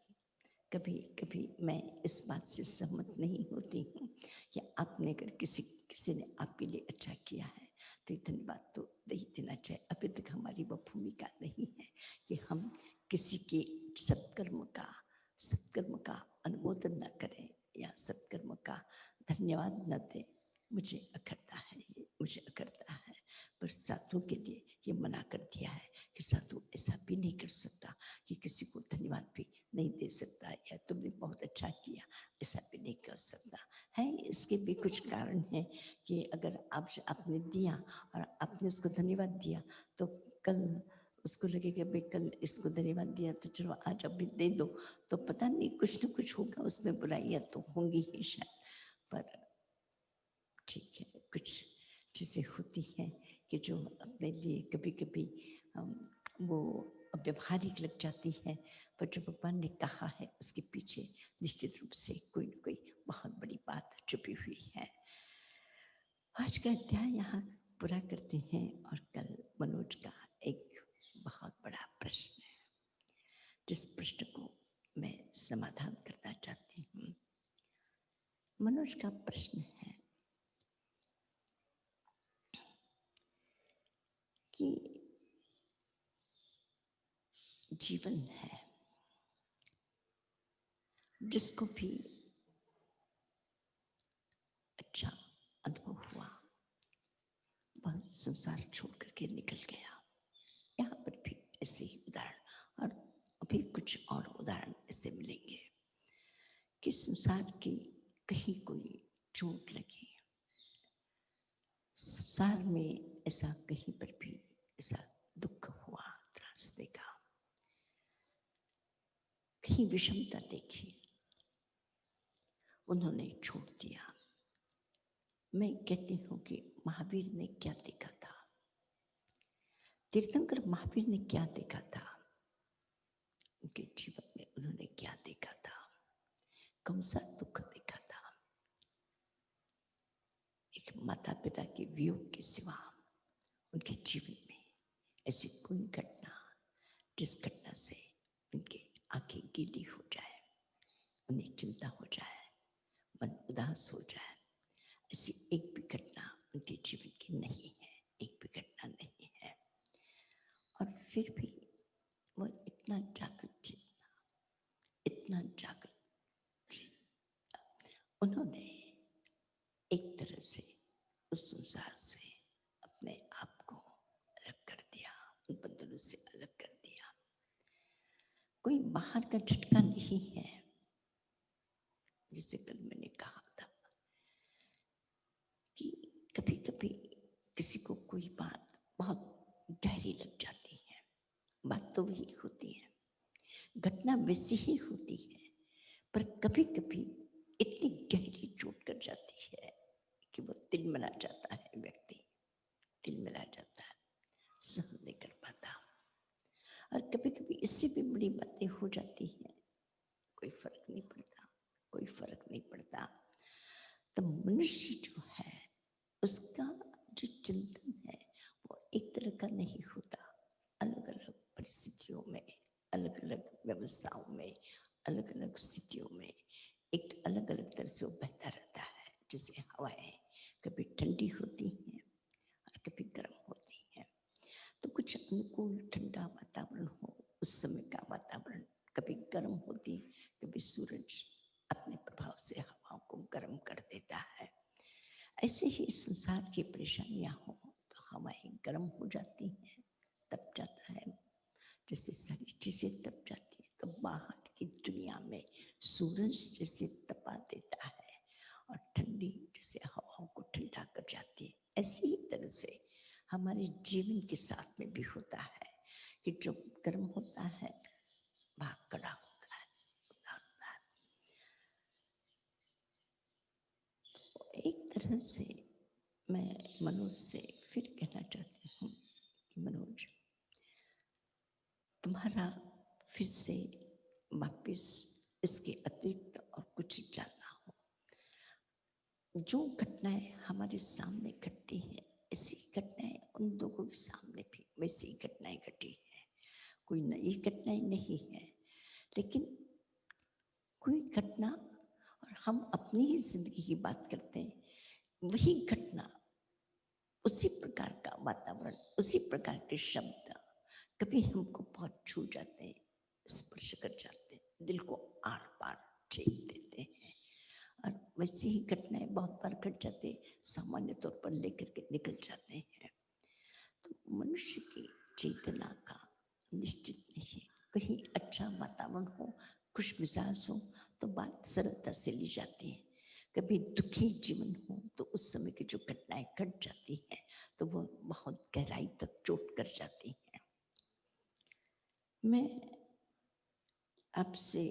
कभी कभी मैं इस बात से सहमत नहीं होती हूँ कि आपने अगर किसी ने आपके लिए अच्छा किया है तो धन्यवाद तो नहीं देना चाहिए। अभी तक हमारी वो भूमिका नहीं है कि हम किसी के सत्कर्म का अनुमोदन न करें या सत्कर्म का धन्यवाद न दें। मुझे अखरता है ये, मुझे अखरता है। पर साधु के लिए ये मना कर दिया है कि साधु ऐसा भी नहीं कर सकता कि किसी को धन्यवाद भी नहीं दे सकता, या तुमने बहुत अच्छा किया ऐसा भी नहीं कर सकता है। इसके भी कुछ कारण हैं कि अगर आपने दिया और आपने उसको धन्यवाद दिया तो कल उसको लगेगा भाई कल इसको धन्यवाद दिया तो चलो आज अभी दे दो, तो पता नहीं कुछ न कुछ होगा उसमें, बुराइयां तो होंगी ही शायद। पर ठीक है, कुछ चीज़ें होती हैं कि जो अपने लिए कभी कभी वो व्यवहारिक लग जाती है, पर जो भगवान ने कहा है उसके पीछे निश्चित रूप से कोई न कोई बहुत बड़ी बात छुपी हुई है। आज का अध्याय यहाँ पूरा करते हैं और कल मनोज का एक बहुत बड़ा प्रश्न है, जिस प्रश्न को मैं समाधान करना चाहती हूँ। मनोज का प्रश्न है कि जीवन है, जिसको भी अच्छा अनुभव हुआ वह संसार छोड़ करके निकल गया। यहाँ पर भी ऐसे ही उदाहरण और अभी कुछ और उदाहरण ऐसे मिलेंगे कि संसार की कहीं कोई चोट लगी, संसार में ऐसा कहीं पर भी ऐसा दुख हुआ, त्रास देखा, कहीं विषमता देखी, उन्होंने छोड़ दिया। मैं कहती हूँ कि महावीर ने क्या देखा था, तीर्थंकर महावीर ने क्या देखा था, उनके जीवन में उन्होंने क्या देखा था, कौन सा दुख देखा था। एक माता पिता के वियोग के सिवा उनके जीवन में ऐसी कोई घटना जिस घटना से उनकी आंखें गीली हो जाए, उन्हें चिंता हो जाए, मन उदास हो जाए, ऐसी एक भी घटना उनके जीवन की नहीं है, एक भी घटना नहीं है। और फिर भी वो इतना जागृत उन्होंने एक तरह से उस संसार से अपने आप को अलग कर दिया, उन बंधनों से अलग कर दिया। कोई बाहर का झटका नहीं है, जिसे कल मैंने कहा था कि कभी कभी किसी को कोई बात बहुत गहरी लग जाती है, बात तो वही होती है, घटना वैसी ही होती है, पर कभी कभी इतनी गहरी चोट कर जाती है कि वो तिलमिला जाता है, व्यक्ति तिलमिला जाता है, सहन नहीं कर पाता। और कभी कभी इससे भी बड़ी बातें हो जाती हैं, कोई फर्क नहीं पड़ता, कोई फर्क नहीं पड़ता। तो मनुष्य जो है उसका जो चिंतन है वो एक तरह का नहीं होता। अलग अलग परिस्थितियों में, अलग अलग व्यवस्थाओं में, अलग अलग स्थितियों में एक अलग अलग तरह से वो बहता रहता है। जैसे हवाएं कभी ठंडी होती हैं और कभी गर्म होती हैं, तो कुछ अनुकूल ठंडा वातावरण हो, उस समय का वातावरण कभी गर्म होती, कभी सूरज अपने प्रभाव से हवाओं को गर्म कर देता है। ऐसे ही संसार की परेशानियां हो तो हवाएं गर्म हो जाती हैं, तप जाता है, जैसे सारी चीजें तप जाती है। तो बाहर की दुनिया में सूरज जैसे तपा देता है और ठंडी जैसे हवाओं को ठंडा कर जाती है, ऐसी ही तरह से हमारे जीवन के साथ में भी होता है कि जो गर्म होता है वह कड़ा होता है, होता है। तो एक तरह से मैं मनोज से फिर कहना चाहती हूँ कि मनोज, तुम्हारा फिर से वापिस इसके अतिरिक्त और कुछ जानना हो। जो घटनाएं हमारे सामने घटती हैं, ऐसी घटनाएं उन लोगों के सामने भी वैसी ही घटनाएं घटी है। कोई नई घटनाएं नहीं है, लेकिन कोई घटना, और हम अपनी ही जिंदगी की बात करते हैं, वही घटना, उसी प्रकार का वातावरण, उसी प्रकार के शब्द कभी हमको बहुत छू जाते हैं, स्पर्श कर जाते हैं, दिल को आर पार छेद देते हैं। और वैसी ही घटनाएं बहुत बार घट जाते हैं, सामान्य तौर पर लेकर के निकल जाते हैं। तो मनुष्य की चेतना का निश्चित नहीं, कहीं अच्छा वातावरण हो, खुश मिजाज हो तो बात सरलता से ली जाती है। कभी दुखी जीवन हो तो उस समय की जो घटनाएं घट जाती हैं तो वो बहुत गहराई तक चोट कर जाती हैं। मैं आपसे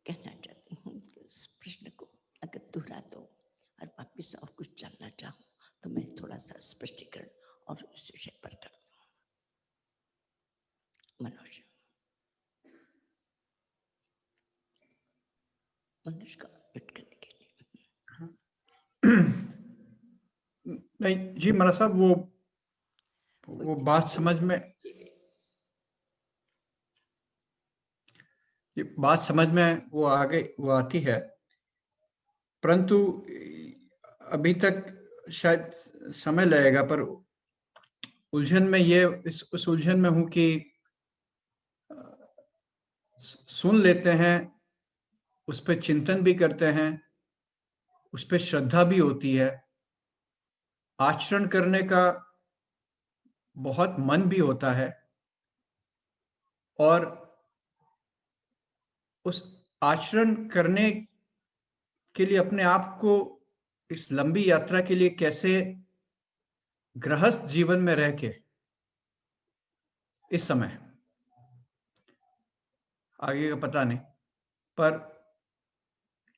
कहना चाहती हूँ कि इस प्रश्न को अगर दोहरा दो और वापिस और कुछ जानना चाहो तो मैं थोड़ा सा स्पष्टीकरण और इस विषय पर कर दूँ। मनोज, मनोज का अनम्यूट करने के लिए। नहीं जी महाराज साहब, वो बात समझ में, ये बात समझ में वो आगे वो आती है, परंतु अभी तक शायद समय लगेगा। पर उलझन में ये उस उलझन में हूं कि सुन लेते हैं, उस पर चिंतन भी करते हैं, उस पर श्रद्धा भी होती है, आचरण करने का बहुत मन भी होता है, और उस आचरण करने के लिए अपने आप को इस लंबी यात्रा के लिए कैसे गृहस्थ जीवन में रह के इस समय, आगे का पता नहीं, पर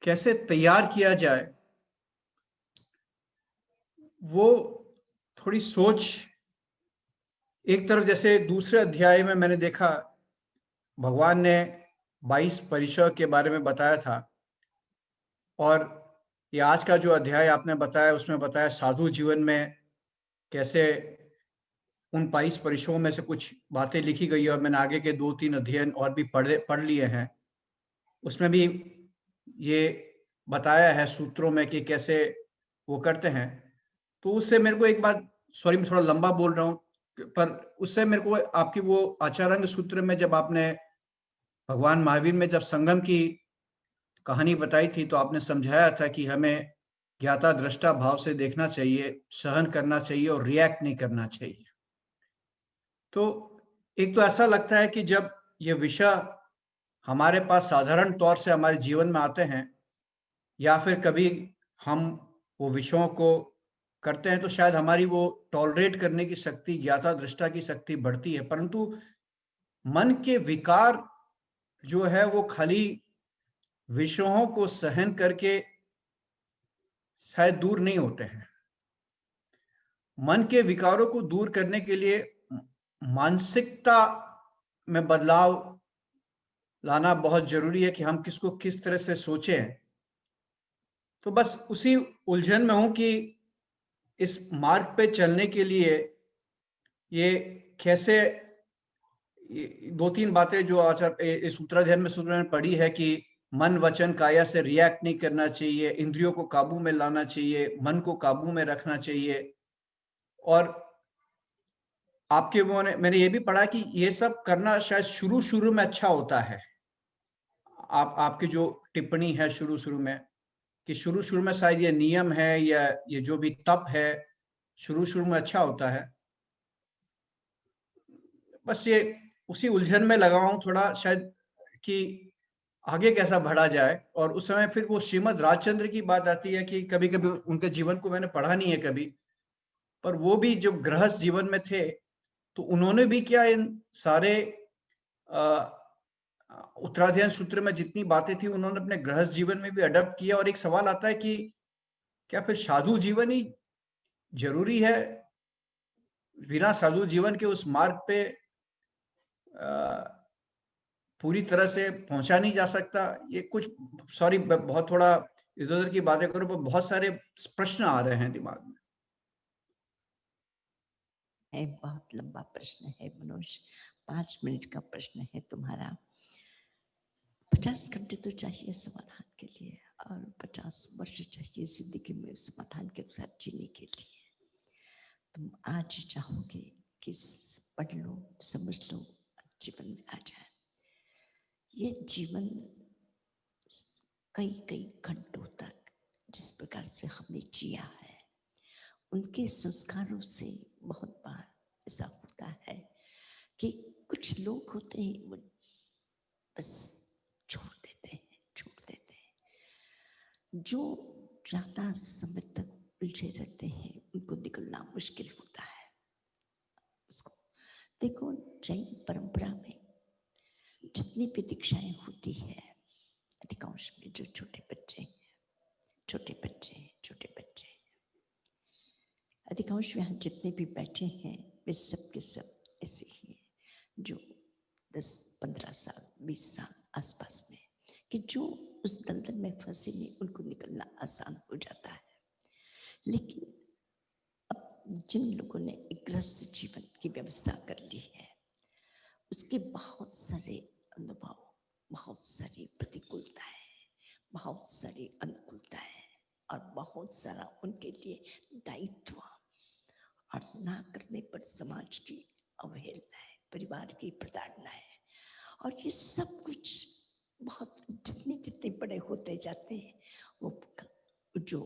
कैसे तैयार किया जाए, वो थोड़ी सोच। एक तरफ जैसे दूसरे अध्याय में मैंने देखा भगवान ने 22 परिचय के बारे में बताया था, और ये आज का जो अध्याय आपने बताया उसमें बताया साधु जीवन में कैसे उन 22 परिचयों में से कुछ बातें लिखी गई है, और मैंने आगे के 2-3 अध्ययन और भी पढ़ लिए हैं। उसमें भी ये बताया है सूत्रों में कि कैसे वो करते हैं। तो उससे मेरे को एक बात, सॉरी मैं थोड़ा लंबा बोल रहा हूँ, पर उससे मेरे को आपकी वो आचारांग सूत्र में जब आपने भगवान महावीर में जब संगम की कहानी बताई थी, तो आपने समझाया था कि हमें ज्ञाता दृष्टा भाव से देखना चाहिए, सहन करना चाहिए और रिएक्ट नहीं करना चाहिए। तो एक तो ऐसा लगता है कि जब ये विषय हमारे पास साधारण तौर से हमारे जीवन में आते हैं, या फिर कभी हम वो विषयों को करते हैं, तो शायद हमारी वो टॉलरेट करने की शक्ति, ज्ञाता दृष्टा की शक्ति बढ़ती है। परंतु मन के विकार जो है वो खाली विषयों को सहन करके शायद दूर नहीं होते हैं। मन के विकारों को दूर करने के लिए मानसिकता में बदलाव लाना बहुत जरूरी है कि हम किसको किस तरह से सोचें। तो बस उसी उलझन में हूं कि इस मार्ग पे चलने के लिए ये कैसे दो तीन बातें जो इस उत्तराध्याय में सूत्र ने पढ़ी है कि मन वचन काया से रिएक्ट नहीं करना चाहिए, इंद्रियों को काबू में लाना चाहिए, मन को काबू में रखना चाहिए। और आपके मैंने ये भी पढ़ा कि ये सब करना शायद शुरू में अच्छा होता है। आपकी जो टिप्पणी है शुरू में कि शुरू में शायद ये नियम है या ये जो भी तप है शुरू में अच्छा होता है। बस ये उसी उलझन में लगा हूं थोड़ा, शायद कि आगे कैसा बढ़ा जाए। और उस समय फिर वो श्रीमद राजचंद्र की बात आती है कि कभी कभी उनके जीवन को मैंने पढ़ा नहीं है कभी, पर वो भी जो गृहस्थ जीवन में थे तो उन्होंने भी क्या इन सारे उत्तराध्याय सूत्र में जितनी बातें थी उन्होंने अपने गृहस्थ जीवन में भी अडॉप्ट किया। और एक सवाल आता है कि क्या फिर साधु जीवन ही जरूरी है? बिना साधु जीवन के उस मार्ग पे पूरी तरह से पहुंचा नहीं जा सकता? ये कुछ, सॉरी बहुत थोड़ा इधर उधर की बातें करो, पर बहुत सारे प्रश्न आ रहे हैं दिमाग में। है बहुत लंबा प्रश्न है मनोज, 5 मिनट का प्रश्न है तुम्हारा। 50 घंटे तो चाहिए समाधान के लिए और 50 वर्ष चाहिए जिंदगी में समाधान के साथ जीने के लिए। तुम आज चाहोगे कि पढ़ लो, समझ लो, जीवन में आ जाए। ये जीवन कई घंटों तक जिस प्रकार से हमने जिया है उनके संस्कारों से बहुत बार ऐसा होता है कि कुछ लोग होते हैं वो बस छोड़ देते हैं। जो ज्यादा समय तक उलझे रहते हैं उनको निकलना मुश्किल होता है। उसको देखो, जैन परंपरा में जितनी भी दीक्षाएं होती है अधिकांश में जो छोटे बच्चे अधिकांश यहाँ जितने भी बैठे हैं वे सब के सब ऐसे ही हैं जो 10-15 साल 20 साल आसपास में, कि जो उस दलदल में फंसे नहीं उनको निकलना आसान हो जाता है। लेकिन अब जिन लोगों ने एक गृहस्थ जीवन की व्यवस्था कर ली है उसके बहुत सारे अनुभव, बहुत सारी प्रतिकूलताएं, बहुत सारी अनुकूलताएं और बहुत सारा उनके लिए दायित्व, और ना करने पर समाज की अवहेलना है, परिवार की प्रताड़ना है। और ये सब कुछ बहुत जितने बड़े होते जाते हैं वो जो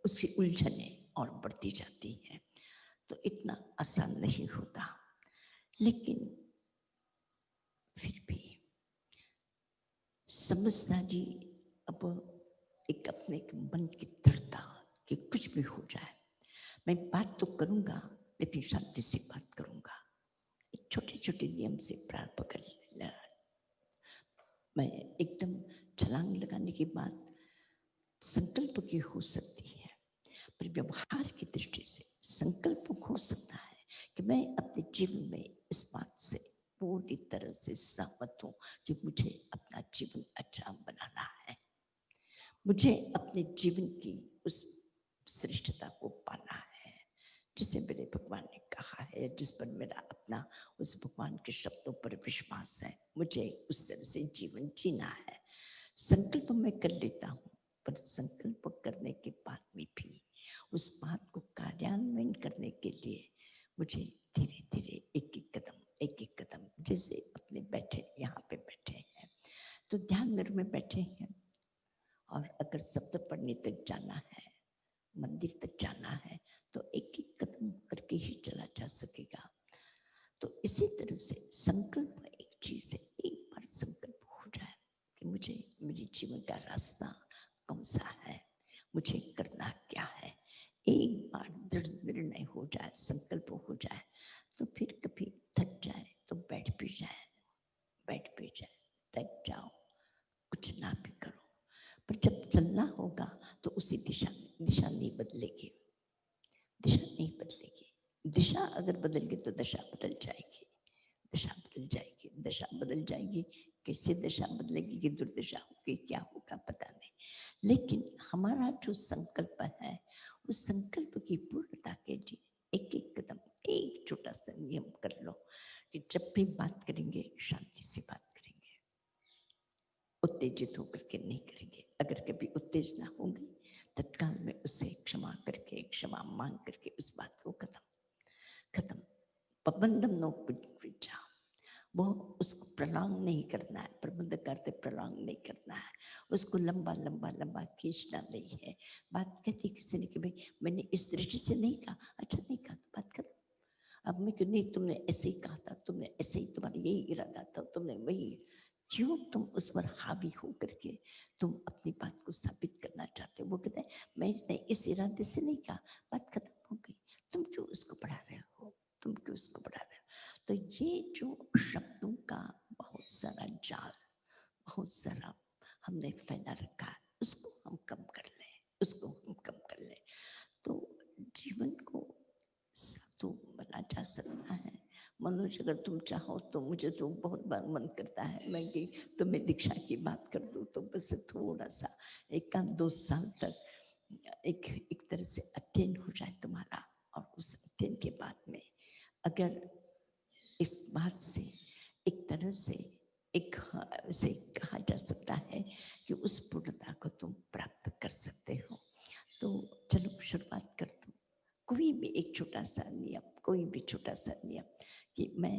उसकी उलझने और बढ़ती जाती है, तो इतना आसान नहीं होता। लेकिन फिर भी समझदारी अब एक अपने मन की दृढ़ता कि कुछ भी हो जाए मैं बात तो करूंगा लेकिन शांति से बात करूंगा। एक छोटे नियम से प्रारंभ कर लेना। मैं एकदम छलांग लगाने की बात संकल्प की हो सकती है, पर व्यवहार की दृष्टि से संकल्प हो सकता है कि मैं अपने जीवन में इस बात से पूरी तरह से सहमत हूं कि मुझे अपना जीवन अच्छा बनाना है, मुझे अपने जीवन की उस श्रेष्ठता को पाना है जिसे मेरे भगवान ने कहा है, जिस पर मेरा अपना उस भगवान के शब्दों पर विश्वास है। मुझे उस तरह से जीवन जीना है। संकल्प मैं कर लेता हूँ, पर संकल्प करने के बाद में भी उस बात को कार्यान्वयन करने के लिए मुझे धीरे धीरे एक एक कदम जैसे अपने बैठे यहाँ पे बैठे हैं तो ध्यान में बैठे हैं, और अगर शब्द पढ़ने तक जाना है, मंदिर तक जाना है, तो एक एक कदम करके ही चला जा सकेगा। तो इसी तरह से संकल्प एक चीज है। एक बार संकल्प हो जाए कि मुझे मेरे जीवन का रास्ता कौन सा है, मुझे करना क्या है, एक बार दृढ़ निर्णय हो जाए, संकल्प हो जाए, तो फिर कभी थक जाए तो बैठ भी जाए, थक जाओ, कुछ ना भी करो, पर जब चलना होगा तो उसी दिशा नहीं बदलेगी। दिशा अगर बदल गई तो दशा बदल जाएगी। कैसे दशा बदलेगी कि दुर्दशा होगी, क्या होगा पता नहीं। लेकिन हमारा जो संकल्प है उस संकल्प की पूर्णता के लिए एक एक एक छोटा सा नियम कर लो कि जब भी बात करेंगे शांति से बात करेंगे, उत्तेजित होकर के नहीं करेंगे। अगर कभी उत्तेजना होगी तत्काल में उसे क्षमा करके, क्षमा मांग करके उस बात को खत्म। प्रबंधम नो पिचा, वो उसको प्रलॉन्ग नहीं करना है, प्रबंध करते प्रलॉन्ग नहीं करना है, उसको लंबा लंबा लंबा खींचना नहीं है। बात कहती किसी ने कि भाई मैंने इस दृष्टि से नहीं कहा, अच्छा नहीं कहा तो बात खत्म। अब मैं क्यों नहीं, तुमने ऐसे ही कहा था, तुमने ऐसे ही, तुम्हारा यही इरादा था, तुमने वही, क्यों तुम उस पर हावी हो करके तुम अपनी बात को साबित करना चाहते हो। वो कहते हैं मैंने इस इरादे से नहीं कहा, बात खत्म हो गई, तुम क्यों उसको बढ़ा रहे हो, तुम क्यों उसको बढ़ा रहे हो। तो ये जो शब्दों का बहुत सारा जाल, बहुत सारा हमने फैला रखा है, उसको हम कम कर लें, उसको हम कम कर लें तो जीवन को साधु बना जा सकता है। मनोज अगर तुम चाहो तो मुझे तो बहुत बार मन करता है मैं कि तुम्हें दीक्षा की बात कर दूं, तो बस थोड़ा सा 1-2 साल तक एक तरह से अध्ययन हो जाए तुम्हारा, और उस अध्ययन के बाद में अगर इस बात से एक तरह से से कहा जा सकता है कि उस पूर्णता को तुम प्राप्त कर सकते हो, तो चलो शुरुआत कर दो। कोई भी एक छोटा सा नियम, कोई भी छोटा सा नियम कि मैं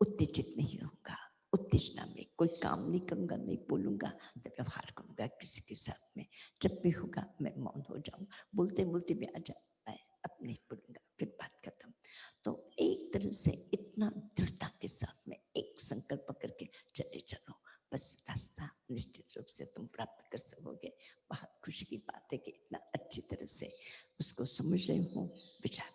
उत्तेजित नहीं रहूंगा, उत्तेजना में कोई काम नहीं करूंगा, नहीं बोलूंगा, तो व्यवहार करूंगा किसी के साथ में, जब भी होगा मैं मौन हो जाऊंगा, बोलते बोलते भी आ जाए, मैं अब नहीं बोलूंगा, फिर बात खत्म। तो एक तरह से इतना दृढ़ता के साथ में एक संकल्प करके चले चलो, बस रास्ता निश्चित रूप से तुम प्राप्त कर सकोगे। बहुत खुशी की बात है कि इतना अच्छी तरह से उसको समझ रहे हो, विचार